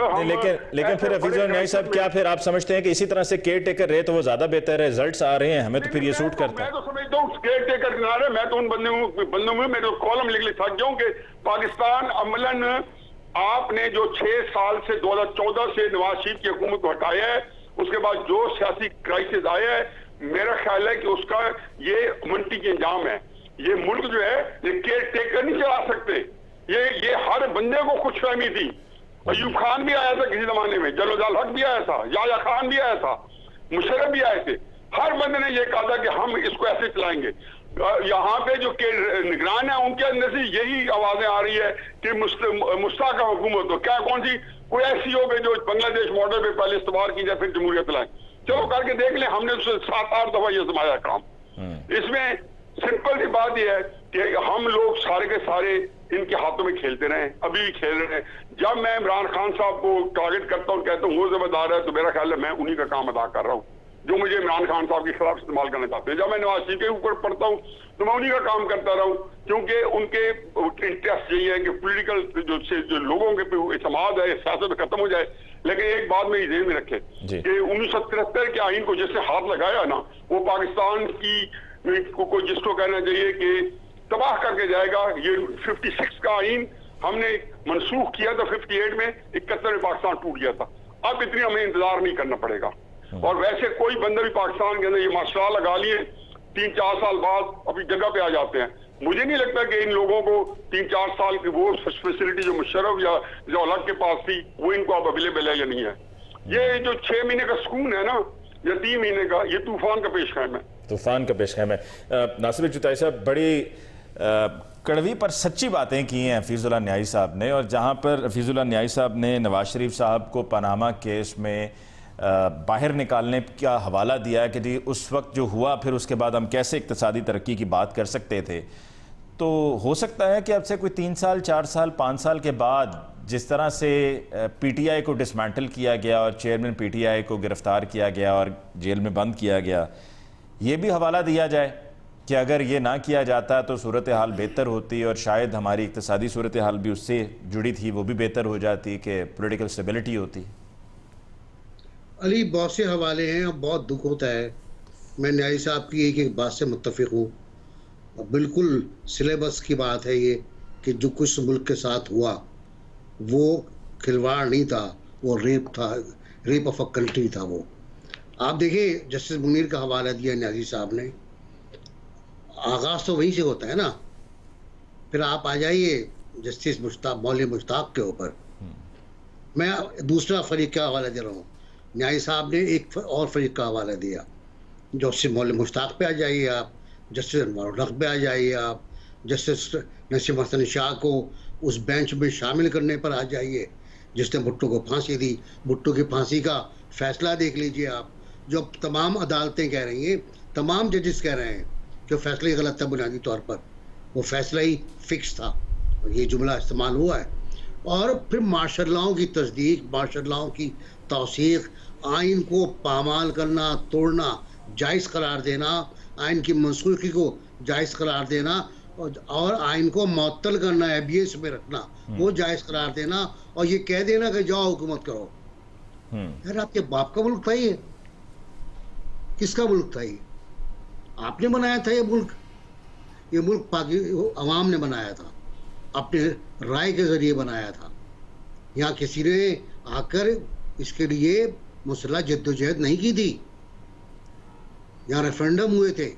لیکن پھر حفیظ النعیم صاحب کیا پھر آپ سمجھتے ہیں کہ اسی طرح سے کیئر ٹیکر رہے تو وہ زیادہ بہتر ہے, ریزلٹس آ رہے ہیں, ہمیں تو پھر یہ سوٹ کرتا ہے. میں تو سمجھتا ہوں کیئر ٹیکر نہ رہے, میں تو ان بندوں میں میں تو کالم لکھ تھک گیا ہوں کہ پاکستان عملاً آپ نے جو 6 سال سے 2014 سے نواز شریف کی حکومت کو ہٹایا ہے, اس کے بعد جو سیاسی کرائسس آیا ہے, میرا خیال ہے کہ اس کا یہ منطقی انجام ہے. یہ ملک جو ہے یہ کیئر ٹیکر نہیں چلا سکتے, یہ ہر بندے کو خوش فہمی تھی. ایوب خان بھی آیا تھا کسی زمانے میں, جلال الحق بھی آیا تھا, یحییٰ خان بھی آیا تھا, مشرف بھی آئے تھے. ہر بندے نے یہ کہا تھا کہ ہم اس کو ایسے چلائیں گے. یہاں پہ جو نگران ہیں ان کے اندر سے یہی آوازیں آ رہی ہے کہ مستحکم حکومت ہو, کیا کون سی کوئی ایسی ہو کہ جو بنگلہ دیش ماڈل پہ پہلے استوار کی جائے پھر جمہوریت لائیں. چلو کر کے دیکھ لیں, ہم نے 7-8 دفعہ یہ آزمایا کام. اس میں سمپل سی بات یہ ہے کہ ہم لوگ سارے کے سارے ان کے ہاتھوں میں کھیلتے رہے, ابھی بھی کھیل رہے ہیں. جب میں عمران خان صاحب کو ٹارگٹ کرتا ہوں, کہتا ہوں وہ ذمہ دار ہے, تو میرا خیال ہے میں انہی کا کام ادا کر رہا ہوں جو مجھے عمران خان صاحب کے خلاف استعمال کرنا چاہتے ہیں. جب میں نواز شریف کے اوپر پڑھتا ہوں تو میں انہی کا کام کرتا رہا ہوں, کیونکہ ان کے انٹرسٹ یہی ہے کہ پولیٹیکل جو لوگوں کے اعتماد ہے سیاست ختم ہو جائے. لیکن ایک بات میں ذہن میں رکھے کہ 1973 کے آئین کو جس سے ہاتھ لگایا نا, وہ پاکستان کی کو جس کو کہنا چاہیے کہ تباہ کر کے جائے گا. یہ 56 کا آئین ہم نے منسوخ کیا تھا 58 میں, 71 میں پاکستان ٹوٹ گیا تھا. اب اتنی ہمیں انتظار نہیں کرنا پڑے گا. اور ویسے کوئی بندہ بھی پاکستان کے اندر یہ ماشاء لگا لیے 3-4 سال بعد اپنی جگہ پہ آ جاتے ہیں. مجھے نہیں لگتا کہ ان لوگوں کو 3-4 سال کی وہ فیسلٹی جو مشرف یا جو الگ کے پاس تھی وہ ان کو اب اویلیبل ہے یا نہیں ہے. یہ جو 6 مہینے کا سکون ہے نا یا 3 مہینے کا, یہ طوفان کا پیش خیم ہے. طوفان کا پیش خیم ہے. ناصر چوتھائی صاحب, بڑی کڑوی پر سچی باتیں کی ہیں حفیظ اللہ نیائی صاحب نے, اور جہاں پر حفیظ اللہ نیائی صاحب نے نواز شریف صاحب کو پاناما کیس میں باہر نکالنے کا حوالہ دیا ہے کہ جی اس وقت جو ہوا پھر اس کے بعد ہم کیسے اقتصادی ترقی کی بات کر سکتے تھے, تو ہو سکتا ہے کہ اب سے کوئی 3 سال 4 سال 5 سال کے بعد جس طرح سے پی ٹی آئی کو ڈسمینٹل کیا گیا اور چیئرمین پی ٹی آئی کو گرفتار کیا گیا اور جیل میں بند کیا گیا, یہ بھی حوالہ دیا جائے کہ اگر یہ نہ کیا جاتا تو صورتحال بہتر ہوتی اور شاید ہماری اقتصادی صورتحال بھی اس سے جڑی تھی وہ بھی بہتر ہو جاتی کہ پولیٹیکل اسٹیبلٹی ہوتی. علی بہت سے حوالے ہیں اور بہت دکھ ہوتا ہے. میں نیائی صاحب کی ایک بات سے متفق ہوں, بالکل سلیبس کی بات ہے یہ کہ جو کچھ ملک کے ساتھ ہوا وہ کھلواڑ نہیں تھا, وہ ریپ تھا, ریپ آف اے کنٹری تھا وہ. آپ دیکھیں جسٹس منیر کا حوالہ دیا نیازی صاحب نے, آغاز تو وہیں سے ہوتا ہے نا. پھر آپ آ جائیے جسٹس مولانا مشتاق کے اوپر. میں دوسرا فریق کا حوالہ دے رہا ہوں, نیائی صاحب نے ایک اور فریق کا حوالہ دیا. جسٹس مولانا مشتاق پہ آ جائیے آپ, جسٹس انوار الحق پہ آ جائیے آپ, جسٹس نسیم حسن شاہ کو اس بینچ میں شامل کرنے پر آ جائیے جس نے بھٹو کو پھانسی دی. بھٹو کی پھانسی کا فیصلہ دیکھ لیجئے آپ, جو تمام عدالتیں کہہ رہی ہیں, تمام ججز کہہ رہے ہیں کہ فیصلہ ہی غلط تھا بنیادی طور پر, وہ فیصلہ ہی فکس تھا. یہ جملہ استعمال ہوا ہے. اور پھر مارشل لاؤں کی تصدیق, مارشل لاؤں کی توثیق, آئین کو پامال کرنا, توڑنا, جائز قرار دینا, آئین کی منسوخی کو جائز قرار دینا, اور آئین کو معطل کرنا, ایبیس میں رکھنا, وہ جائز قرار دینا, اور یہ کہہ دینا کہ جاؤ حکومت کرو. یار آپ کے باپ کا ملک تھا یہ, کس کا ملک تھا یہ؟ آپ نے بنایا تھا یہ ملک. یہ ملک عوام نے بنایا تھا, اپنے رائے کے ذریعے بنایا تھا. یہاں کسی نے آ کر اس کے لیے مسلح جدوجہد نہیں کی تھی. یہاں ریفرنڈم ہوئے تھے,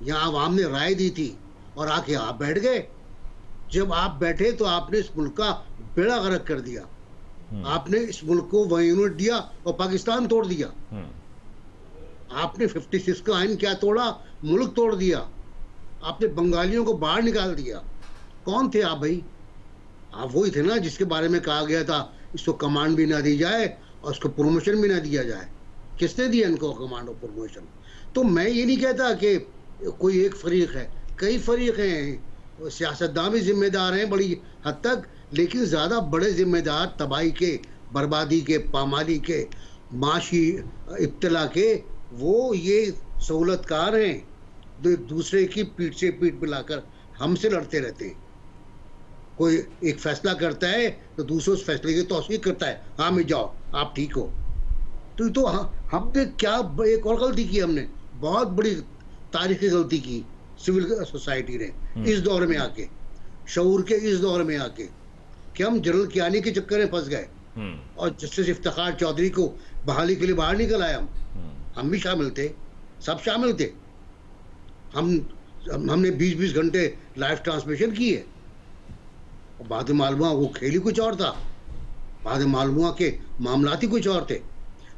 یہاں عوام نے رائے دی تھی, اور آ کے آپ بیٹھ گئے. جب آپ بیٹھے تو آپ نے اس ملک کا بیڑا غرق کر دیا. آپ نے اس ملک کو وہ یونٹ دیا اور پاکستان توڑ دیا. آپ نے 56 کا آئین کیا توڑا؟ ملک توڑ دیا. آپ نے بنگالیوں کو باہر نکال دیا. کون تھے آپ بھائی؟ آپ وہی تھے نا جس کے بارے میں کہا گیا تھا اس کو کمانڈ بھی نہ دی جائے اور اس کو پروموشن بھی نہ دیا جائے. کس نے دیا ان کو کمانڈ اور پروموشن؟ تو میں یہ نہیں کہتا کہ کوئی ایک فریق ہے, کئی فریق ہیں. سیاستدان بھی ذمہ دار ہیں بڑی حد تک, لیکن زیادہ بڑے ذمہ دار تباہی کے, بربادی کے, پامالی کے, معاشی ابتلا کے وہ یہ سہولت کار ہیں جو ایک دوسرے کی پیٹ سے پیٹ ملا کر ہم سے لڑتے رہتے ہیں. کوئی ایک فیصلہ کرتا ہے تو دوسرے اس فیصلے کی توثیق کرتا ہے, ہاں میں جاؤ آپ ٹھیک ہو. تو ہم نے کیا ایک اور غلطی کی, ہم نے بہت بڑی تاریخی غلطی کی سول سوسائٹی نے اس دور میں آ کے, شعور کے اس دور میں آ کے, کہ ہم جنرل کیانی کے چکر میں پھنس گئے اور جسٹس افتخار چودھری کو بحالی کے لیے باہر نکل آئے. ہم بھی شامل تھے, سب شامل تھے. ہم نے 20 گھنٹے لائیو ٹرانسمیشن کی ہے. بعد معلوم ہوا وہ کھیل ہی کچھ اور تھا, بعد معلوم ہوا کہ معاملات ہی کچھ اور تھے.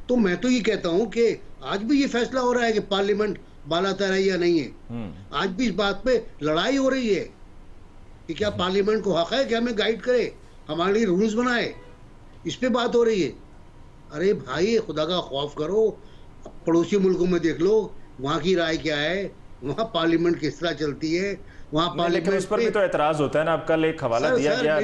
تو میں تو یہ کہتا ہوں کہ آج بھی یہ فیصلہ ہو رہا ہے کہ پارلیمنٹ بالا تر ہے یا نہیں ہے. آج بھی اس بات پہ لڑائی ہو رہی ہے کہ کیا پارلیمنٹ کو حق ہے کہ ہمیں گائیڈ کرے, ہمارے لیے رولز بنائے. اس پہ بات ہو رہی ہے. ارے بھائی خدا کا خوف کرو, پڑوسی ملکوں میں دیکھ لو وہاں کی رائے کیا ہے, وہاں پارلیمنٹ کس طرح چلتی ہے, وہاں لیکن اس پر بھی تو اعتراض ہوتا ہے نا. اب کل ایک حوالہ دیا گیا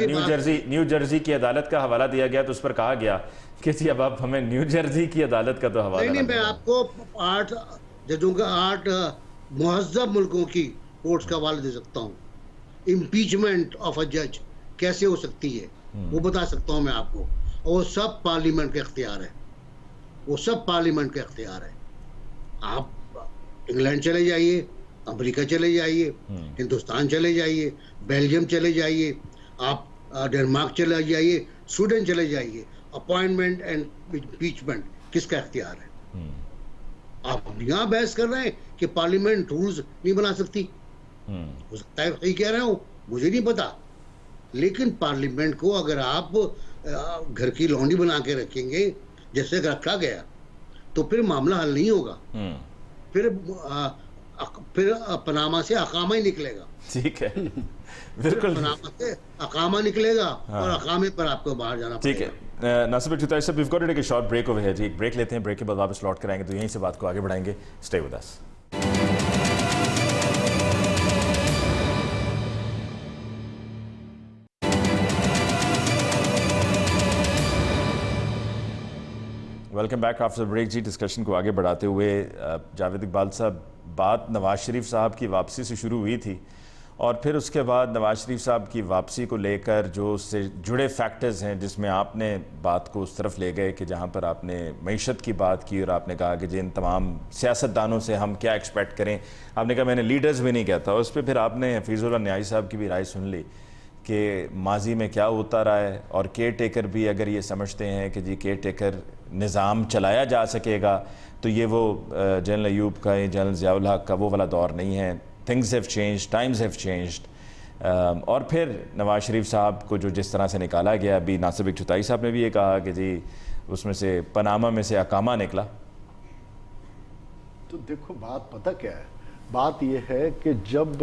نیو جرسی کی عدالت کا حوالہ دیا گیا, تو اس پر کہا گیا کہ جی اب آپ ہمیں نیو جرسی کی عدالت کا تو حوالہ نہیں. میں آپ کو 8 ججوں کا 8 مہذب ملکوں کی کورٹس کا حوالہ دے سکتا ہوں. امپیچمنٹ آف اے جج کیسے ہو سکتی ہے وہ بتا سکتا ہوں میں آپ کو, اور وہ سب پارلیمنٹ کا اختیار ہے, وہ سب پارلیمنٹ کا اختیار ہے. آپ انگلینڈ چلے جائیے, امریکہ چلے جائیے, ہندوستان چلے جائیے, بیلجیم چلے جائیے, آپ ڈنمارک چلے جائیے, سویڈن چلے جائیے. اپوائنٹمنٹ اینڈ امپیچمنٹ کس کا اختیار ہے؟ آپ یہاں بحث کر رہے ہیں کہ پارلیمنٹ رولز نہیں بنا سکتی. ہو سکتا ہے صحیح کہہ رہے ہوں, مجھے نہیں پتا, لیکن پارلیمنٹ کو اگر آپ گھر کی لونڈی بنا کے رکھیں گے جیسے رکھا گیا تو پھر معاملہ حل نہیں ہوگا. پھر फिर पनामा से अकामा ही निकलेगा। ठीक है, बिल्कुल पनामा से अकामा निकलेगा और अकामे पर आपको बाहर जाना ठीक है। नासिर भाई चुताई साहब, we've got to take a short break over here जी। एक ब्रेक लेते हैं, ब्रेक के बाद वापस लौट कर आएंगे तो यहीं से बात को आगे बढ़ाएंगे। Stay with us. Welcome back after break जी। डिस्कशन को आगे बढ़ाते हुए जावेद इकबाल साहब, बात नवाज़ शरीफ साहब की वापसी से शुरू हुई थी और फिर उसके बाद नवाज़ शरीफ साहब की वापसी को लेकर जो उससे जुड़े फैक्टर्स हैं, जिसमें आपने बात को उस तरफ ले गए कि जहां पर आपने मईशत की बात की और आपने कहा कि जिन तमाम सियासतदानों से हम क्या एक्सपेक्ट करें। आपने कहा मैंने लीडर्स भी नहीं कहता। उस पर फिर आपने हफीज़ुल्लाह न्याई साहब की भी राय सुन ली कि माजी में क्या होता रहा है और केयर टेकर भी अगर ये समझते हैं कि जी केयर टेकर निज़ाम चलाया जा सकेगा तो ये वो जनरल अयूब का, जनरल ज़ियाउल हक का वो वाला दौर नहीं है। Things have changed, times have changed. और फिर नवाज़ शरीफ साहब को जो जिस तरह से निकाला गया, अभी नासिर चुताई साहब ने भी ये कहा कि जी उसमें से पनामा में से अकामा निकला। तो देखो बात पता क्या है, बात यह है कि जब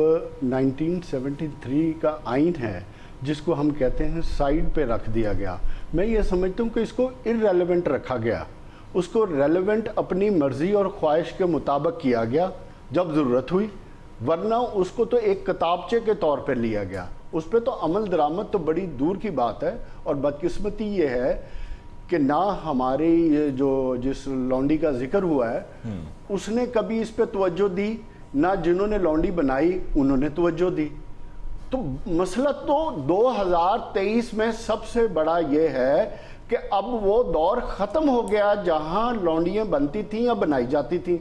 1973 का आइन है जिसको हम कहते हैं साइड पे रख दिया गया, मैं ये समझता हूँ कि इसको इररेलेवेंट रखा गया, उसको रेलेवेंट अपनी मर्जी और ख्वाहिश के मुताबिक किया गया जब ज़रूरत हुई, वरना उसको तो एक किताबचे के तौर पर लिया गया। उस पर तो अमल दरामद तो बड़ी दूर की बात है। और बदकिस्मती ये है कि ना हमारे ये जो जिस लौंडी का जिक्र हुआ है उसने कभी इस पे तवज्जो दी, ना जिन्होंने लौंडी बनाई उन्होंने तवज्जो दी। तो मसला तो 2023 में सबसे बड़ा ये है कि अब वो दौर ख़त्म हो गया जहां लौंडियाँ बनती थीं या बनाई जाती थीं।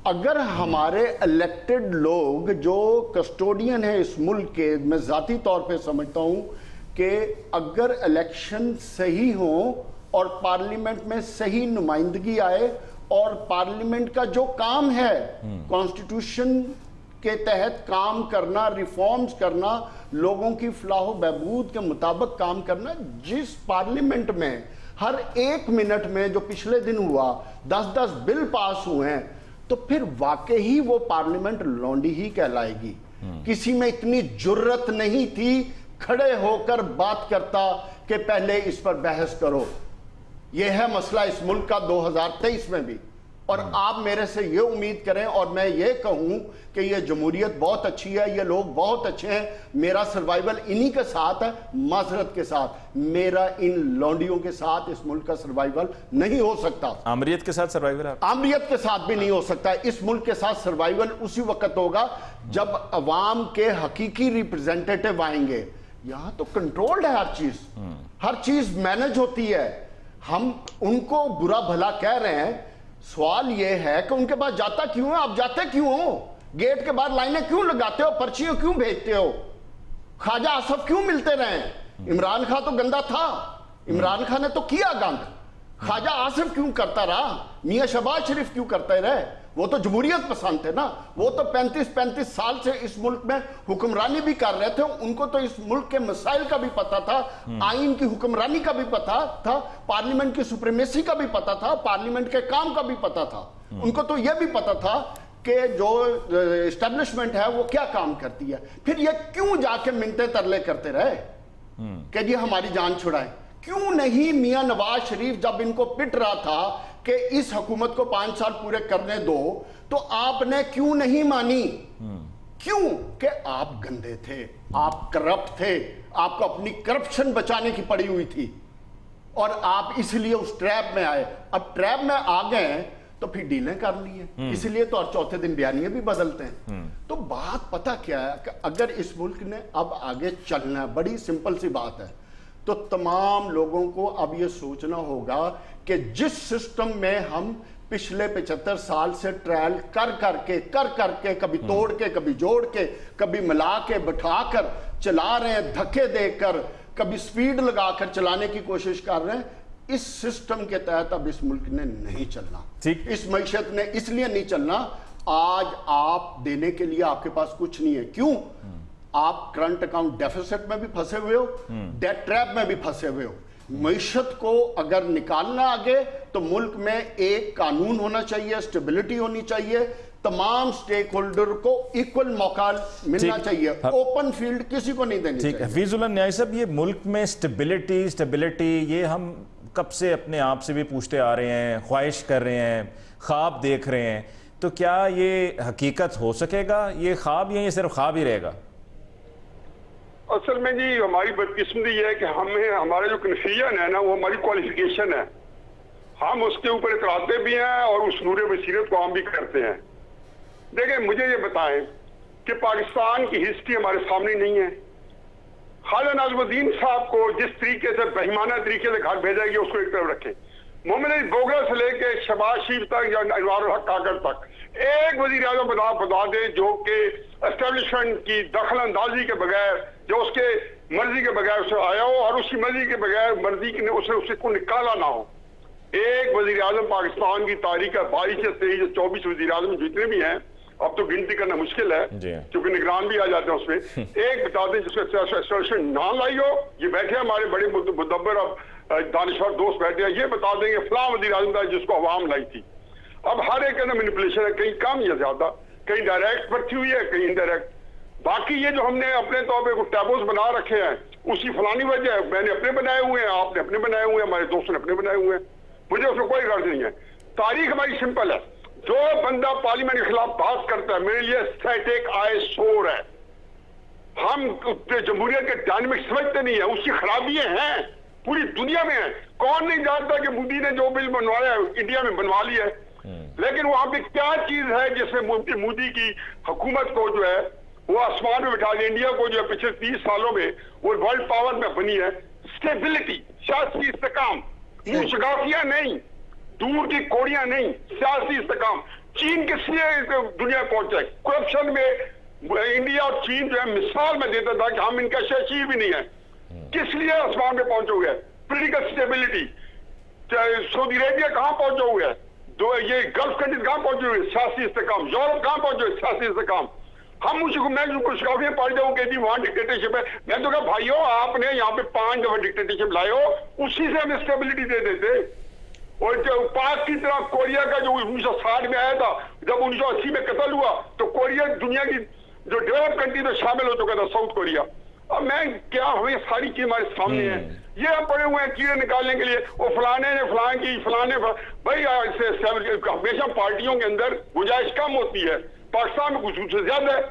अगर हमारे इलेक्टेड लोग जो कस्टोडियन है इस मुल्क के, मैं ज़ाती तौर पे समझता हूँ कि अगर इलेक्शन सही हो और पार्लियामेंट में सही नुमाइंदगी आए और पार्लियामेंट का जो काम है कॉन्स्टिट्यूशन के तहत काम करना, रिफॉर्म्स करना, लोगों की फलाह बहबूद के मुताबिक काम करना, जिस पार्लियामेंट में हर एक मिनट में जो पिछले दिन हुआ 10-10 बिल पास हुए हैं, तो फिर वाकई वो पार्लियामेंट लौंडी ही कहलाएगी। किसी में इतनी जुर्रत नहीं थी खड़े होकर बात करता कि पहले इस पर बहस करो। यह है मसला इस मुल्क का 2023 में भी। और आप मेरे से ये उम्मीद करें और मैं ये कहूं कि ये जमहूरियत बहुत अच्छी है, ये लोग बहुत अच्छे हैं, मेरा सर्वाइवल इन्हीं के साथ है, माजरत के साथ। मेरा इन लौंडियों के साथ इस मुल्क का सर्वाइवल नहीं हो सकता। आमरीत के साथ सर्वाइवल है? आमरीत के साथ भी नहीं हो सकता। इस मुल्क के साथ सर्वाइवल उसी वक्त होगा जब अवाम के हकीकी रिप्रेजेंटेटिव आएंगे। यहां तो कंट्रोल्ड है हर चीज मैनेज होती है। हम उनको बुरा भला कह रहे हैं, सवाल यह है कि उनके पास जाता क्यों है? आप जाते क्यों हो? गेट के बाहर लाइनें क्यों लगाते हो? पर्चियां क्यों भेजते हो? ख्वाजा आसफ क्यों मिलते रहे? इमरान खान तो गंदा था, इमरान खान ने तो किया गंद, ख्वाजा आसिफ क्यों करता रहा? मियां शहबाज शरीफ क्यों करते रहे? वो तो जमहूरियत पसंद थे ना, वो तो 35 साल से इस मुल्क में हुक्मरानी भी कर रहे थे। उनको तो इस मुल्क के मसाइल का भी पता था, आइन की हुक्मरानी का भी पता था, पार्लियामेंट की सुप्रीमेसी का भी पता था, पार्लियामेंट के काम का भी पता था। उनको तो यह भी पता था कि जो एस्टेब्लिशमेंट है वो क्या काम करती है। फिर ये क्यों जाके मिनटे तरले करते रहे कि जी हमारी जान छुड़ाए? क्यों नहीं मियां नवाज शरीफ जब इनको पिट रहा था कि इस हुकूमत को 5 साल पूरे करने दो, तो आपने क्यों नहीं मानी? क्यों? कि आप गंदे थे, आप करप्ट थे, आपको अपनी करप्शन बचाने की पड़ी हुई थी और आप इसलिए उस ट्रैप में आए। अब ट्रैप में आ गए तो फिर डीलें कर लिए, इसलिए तो और चौथे दिन बयानियां भी बदलते हैं। तो बात पता क्या है कि अगर इस मुल्क ने अब आगे चलना है, बड़ी सिंपल सी बात है, तो तमाम लोगों को अब यह सोचना होगा कि जिस सिस्टम में हम पिछले 75 साल से ट्रायल कर करके कभी तोड़ के, कभी जोड़ के, कभी मिला के बिठा कर चला रहे हैं, धक्के देकर, कभी स्पीड लगाकर चलाने की कोशिश कर रहे हैं, इस सिस्टम के तहत अब इस मुल्क ने नहीं चलना। इस मईशत ने इसलिए नहीं चलना, आज आप देने के लिए आपके पास कुछ नहीं है। क्यों? आप करंट अकाउंट डेफिसिट में भी फंसे हुए हो, डेट ट्रैप में भी फंसे हुए हो। मईशत को अगर निकालना आगे तो मुल्क में एक कानून होना चाहिए, स्टेबिलिटी होनी चाहिए, तमाम स्टेक होल्डर को इक्वल मौका मिलना चाहिए, ओपन फील्ड किसी को नहीं देनी ठीक है। हफीजुल्लाह न्याई साहब, ये मुल्क में स्टेबिलिटी ये हम कब से अपने आप से भी पूछते आ रहे हैं, ख्वाहिश कर रहे हैं, ख्वाब देख रहे हैं, तो क्या ये हकीकत हो सकेगा ये ख्वाब, या ये सिर्फ ख्वाब ही रहेगा? असल में जी हमारी बदकिस्मती ये है कि हमें हमारा जो कन्फ्यूजन है ना वो हमारी क्वालिफिकेशन है, हम उसके ऊपर इतराते भी हैं और उस नूर बसीरत को हम भी करते हैं। देखिए मुझे ये बताएं कि पाकिस्तान की हिस्ट्री हमारे सामने नहीं है। ख्वाजा नाज़मुद्दीन साहब को जिस तरीके से बेईमाना तरीके से घर भेजा गया उसको एक तरफ रखें, मोहम्मद अली बोगरा से लेके शहबाज शरीफ तक या अनवारुल हक काकर तक एक वज़ीर आज़म बता दे जो कि एस्टेब्लिशमेंट की दखल अंदाजी के बगैर, जो उसके मर्जी के बगैर उसे आया हो और उसकी मर्जी के बगैर मर्जी की उसे को निकाला ना हो। एक वज़ीर आज़म पाकिस्तान की तारीख है 22 से 23 से 24 वज़ीर आज़म जितने भी हैं, अब तो गिनती करना मुश्किल है क्योंकि निगरान भी आ जाते हैं उसमें, एक बता दें जिसको ना लाई हो। ये बैठे हमारे बड़े मुदब्बर अब दानिशवर दोस्त बैठे हैं, ये बता देंगे फलां वज़ीर आज़म था जिसको अवाम लाई थी। अब हर एक का मैनिपुलेशन है, कहीं कम या ज्यादा, कहीं डायरेक्ट भर्ती हुई है, कहीं इनडायरेक्ट। बाकी ये जो हमने अपने तौर पे कुछ टैबोस बना रखे हैं उसकी फलानी वजह है, मैंने अपने बनाए हुए हैं, आपने अपने बनाए हुए हैं, हमारे दोस्तों ने अपने बनाए हुए हैं, मुझे उसमें कोई गर्ज नहीं है। तारीख हमारी सिंपल है, जो बंदा पार्लियामेंट के खिलाफ बात करता है मेरे लिए स्टैटिक आए शोर है। हम जमहूरियत के डायनामिक्स समझते नहीं है, उसकी खराबियां हैं पूरी दुनिया में है। कौन नहीं जानता कि मोदी ने जो बिल बनवाया इंडिया में बनवा लिया है, लेकिन वहां पे क्या चीज है जिसमें मोदी की हुकूमत को जो है वो आसमान में बिठा दिया। इंडिया को जो है पिछले 30 सालों में वो वर्ल्ड पावर में बनी है। स्टेबिलिटी, सियासी इस्तेकाम, मुशगाफियां नहीं, दूर की कोड़ियां नहीं, सियासी इस्तेकाम। चीन किस लिए दुनिया में पहुंचा है? करप्शन में इंडिया और चीन जो है मिसाल में देता था कि हम इनका शहशीर भी नहीं है। किस लिए आसमान में पहुंचे हुए हैं? Political stability. सऊदी अरेबिया कहां पहुंचे हुए हैं? ये गल्फ कंट्रीज कहां पहुंचे हुए? सियासी इस्तेकाम। यूरोप कहां पहुंचे हुए? सियासी इस्तेकाम। हम उसको मैं शिकाफियां पढ़ जाऊं कि जी वहां डिक्टेटरशिप है। मैं तो कहा भाइयों आपने यहाँ पे 5 दफा डिक्टेटरशिप लाए हो, उसी से हमें स्टेबिलिटी दे देते। और जो पाक की तरह कोरिया का जो 1960 में आया था, जब 1980 में कत्ल हुआ तो कोरिया दुनिया की जो डेवलप कंट्री में शामिल हो चुका था, साउथ कोरिया। अब मैं क्या, हमें सारी चीज हमारे सामने है, ये हम पड़े हुए हैं कीड़े निकालने के लिए। वो फलाने ने फलां की, फलाने भाई हमेशा पार्टियों के अंदर गुंजाइश कम होती है, पाकिस्तान में कुछ से ज्यादा है।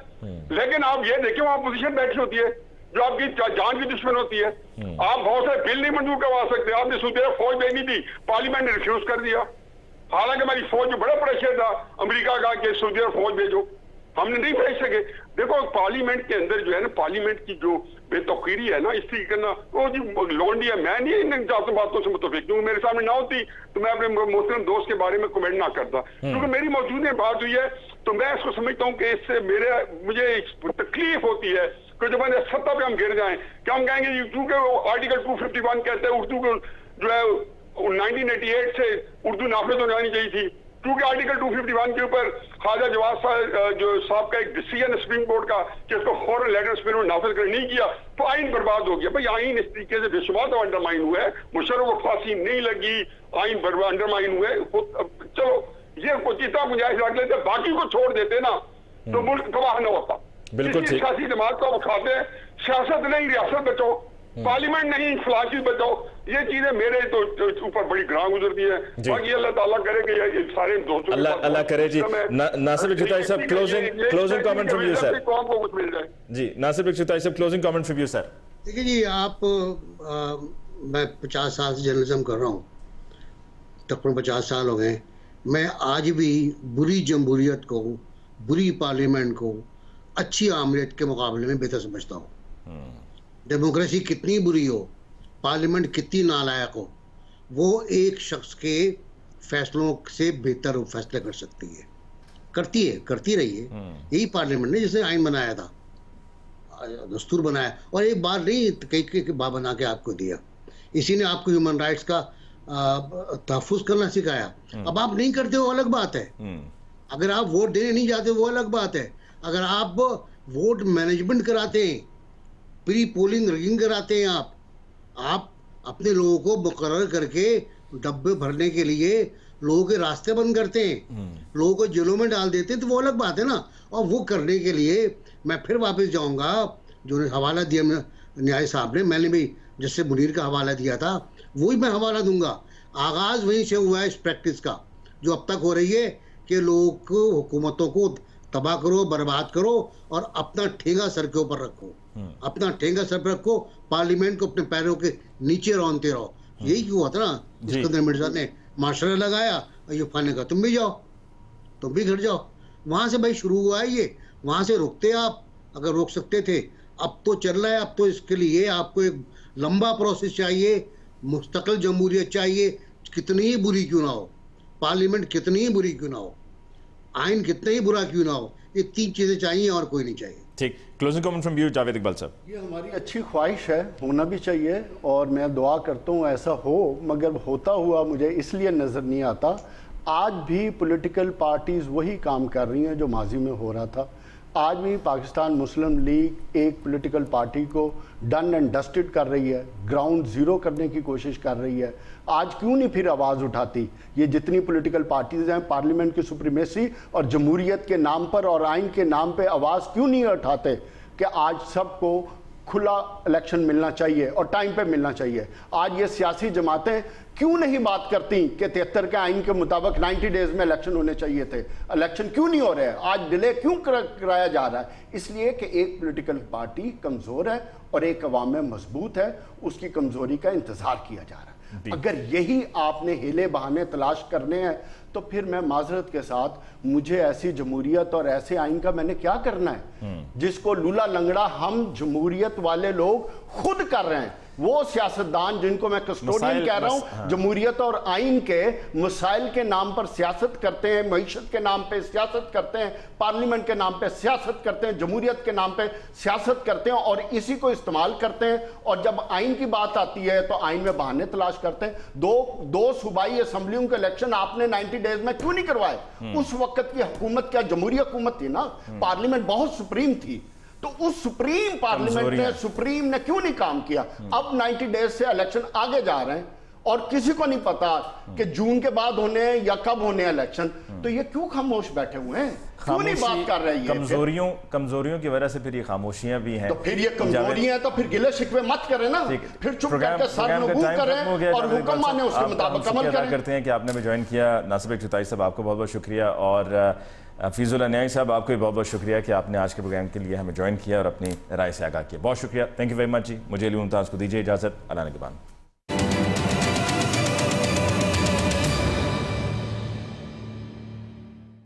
लेकिन आप ये देखिए वहां पोजीशन बैठी होती है जो आपकी जान की दुश्मन होती है। आप बहुत सारे बिल नहीं मंजूर करवा सकते। आपने सऊदी अरब फौज भेजनी थी, पार्लियामेंट ने रिफ्यूज कर दिया। हालांकि हमारी फौज में बड़ा प्रेशर था अमेरिका का कि सऊदी अरब फौज भेजो, हमने नहीं भेज सके। देखो पार्लियामेंट के अंदर जो है ना, पार्लियामेंट की जो बेतौकीरी है ना, इस तरीके करना, वो जी लौंडी है। मैं नहीं इन बातों से मुतफिक, क्योंकि मेरे सामने ना होती तो मैं अपने मोहतरम दोस्त के बारे में कमेंट ना करता। क्योंकि मेरी मौजूद में बात हुई है तो मैं इसको समझता हूँ कि इससे मुझे तकलीफ होती है कि जब मैंने सत्ता पे हम गिर जाएं, क्या हम कहेंगे क्योंकि आर्टिकल 251 कहते हैं उर्दू को जो है 1988 से उर्दू नाफिज हो जानी चाहिए थी, क्योंकि आर्टिकल 251 के ऊपर ख्वाजा जवाद साहब का एक डिसीजन सुप्रीम कोर्ट का कि उसको फौरन लेटर सुप्रीम कोर्ट नाफिज कर नहीं किया तो आइन बर्बाद हो गया। भाई आइन इस तरीके से बेशुमार अंडरमाइन हुआ है, मुशर्रफ को फांसी नहीं लगी, आइन अंडरमाइन हुए। चलो ये जितना गुंजाइश रख लेते, बाकी को छोड़ देते ना तो मुल्क तबाह न होता। बिल्कुल सियासी जमात को उठाते हैं, सियासत नहीं रियासत बचाओ, पार्लियामेंट नहीं फलां चीज बचाओ, ये चीजें मेरे तो ऊपर बड़ी ग्रां गुजरती है। बाकी अल्लाह ताला करे कि ये सारे दोस्तों अल्लाह करे जी। नासिर बिगचुताई साहब closing comment from you sir. को कुछ मिल जाए जी। नासिर बिगचुताई साहब closing comment from you sir. देखिए जी, मैं 50 साल से जर्नलिज्म कर रहा हूँ, तकरीबन 50 साल हो गए। मैं आज भी बुरी जमहूरियत को, बुरी पार्लियामेंट को अच्छी आमरीत के मुकाबले में बेहतर समझता हूँ। डेमोक्रेसी कितनी बुरी हो, पार्लियामेंट कितनी नालायक हो, वो एक शख्स के फैसलों से बेहतर फैसले कर सकती है, करती रही है। यही पार्लियामेंट ने जिसने आइन बनाया था, दस्तूर बनाया, और एक बार नहीं कई बार बना के आपको दिया। इसी ने आपको ह्यूमन राइट्स का तहफ़्फ़ुज़ करना सिखाया। अब आप नहीं करते हो अलग बात है, अगर आप वोट देने नहीं जाते वो अलग बात है। अगर आप वोट मैनेजमेंट कराते हैं, प्री पोलिंग रिगिंग कराते हैं, आप अपने लोगों को मुकर्रर करके डब्बे भरने के लिए लोगों के रास्ते बंद करते हैं, लोगों को जेलों में डाल देते हैं, तो वो अलग बात है ना। और वो करने के लिए मैं फिर वापस जाऊंगा, जो हवाला दिया न्याय साहब ने, मैंने भी जैसे मुनीर का हवाला दिया था वही मैं हवाला दूंगा। आगाज़ वहीं से हुआ है इस प्रैक्टिस का जो अब तक हो रही है कि लोग को, हुकूमतों को तबाह करो, बर्बाद करो और अपना ठेंगा सर के ऊपर रखो, अपना ठेंगा सर पर रखो, पार्लियामेंट को अपने पैरों के नीचे रौंदते रहो। यही क्यों हुआ था ना, सिकंदर मिर्जा ने मार्शल लगाया और ये फाने का तुम भी जाओ, तुम भी घर जाओ। वहाँ से भाई शुरू हुआ है ये, वहाँ से रुकते आप अगर रोक सकते थे। अब तो चल रहा है, अब तो इसके लिए आपको एक लंबा प्रोसेस चाहिए, मुस्तकिल जमहूरियत चाहिए, कितनी ही बुरी क्यों ना हो, पार्लियामेंट कितनी ही बुरी क्यों ना हो, आइन कितना ही बुरा क्यों ना हो, ये 3 चीज़ें चाहिए और कोई नहीं चाहिए। ठीक, closing comment from you Javed Iqbal साहब। ये हमारी अच्छी ख्वाहिश है, होना भी चाहिए और मैं दुआ करता हूँ ऐसा हो, मगर होता हुआ मुझे इसलिए नज़र नहीं आता। आज भी पॉलिटिकल पार्टीज़ वही काम कर रही हैं जो माजी में हो रहा था। आज भी पाकिस्तान मुस्लिम लीग एक पॉलिटिकल पार्टी को डन एंड डस्टेड कर रही है, ग्राउंड ज़ीरो करने की कोशिश कर रही है। आज क्यों नहीं फिर आवाज़ उठाती ये जितनी पॉलिटिकल पार्टीज़ हैं, पार्लियामेंट की सुप्रीमेसी और जमहूरियत के नाम पर और आइन के नाम पर आवाज़ क्यों नहीं उठाते कि आज सबको खुला इलेक्शन मिलना चाहिए और टाइम पे मिलना चाहिए। आज ये सियासी जमातें क्यों नहीं बात करती कि 73 के आइन के मुताबिक 90 डेज में इलेक्शन होने चाहिए थे, इलेक्शन क्यों नहीं हो रहे हैं, आज डिले क्यों कराया जा रहा है? इसलिए कि एक पॉलिटिकल पार्टी कमज़ोर है और एक अवाम में मजबूत है, उसकी कमज़ोरी का इंतज़ार किया जा रहा है। अगर यही आपने हीले बहाने तलाश करने हैं तो फिर मैं माजरत के साथ, मुझे ऐसी जमहूरियत और ऐसे आइन का मैंने क्या करना है जिसको लूला लंगड़ा हम जमहूरियत वाले लोग खुद कर रहे हैं। वो सियासतदान जिनको मैं कस्टोडियन कह रहा हूं, जमहूरियत और आइन के मसाइल के नाम पर सियासत करते हैं, मईशत के नाम पे सियासत करते हैं, पार्लियामेंट के नाम पे सियासत करते हैं, जमहूरियत के नाम पे सियासत करते हैं और इसी को इस्तेमाल करते हैं। और जब आइन की बात आती है तो आइन में बहाने तलाश करते हैं। दो सूबाई असम्बलियों के इलेक्शन आपने 90 डेज में क्यों नहीं करवाए? उस वक्त की हुकूमत क्या जमहूरी हुकूमत थी ना, पार्लियामेंट बहुत सुप्रीम थी, तो उस सुप्रीम पार्लियामेंट ने, सुप्रीम ने क्यों नहीं काम किया? अब 90 डेज से इलेक्शन आगे जा रहे हैं और किसी को नहीं पता कि जून के बाद होने हैं या कब होने हैं इलेक्शन, तो ये क्यों खामोश बैठे हुए हैं, क्यों नहीं बात कर रहे हैं? कमजोरियों की वजह से फिर ये खामोशियां भी हैं। तो फिर ये कमजोरियां हैं तो फिर गिले शिकवे मत करें ना, फिर चुप करके सर नगू करें और हुक्म माने उसके मुताबिक अमल करें। करते हैं कि आपने भी ज्वाइन किया। नासिर चुताई साहब आपको बहुत बहुत शुक्रिया और फीजुल न्याय साहब आपको भी बहुत बहुत शुक्रिया कि आपने आज के प्रोग्राम के लिए हमें ज्वाइन किया और अपनी राय से आगाह किया। बहुत शुक्रिया, थैंक यू वेरी मच जी। मुझे अली मुमताज़ को दीजिए इजाज़त, अल्लाह निगहबान।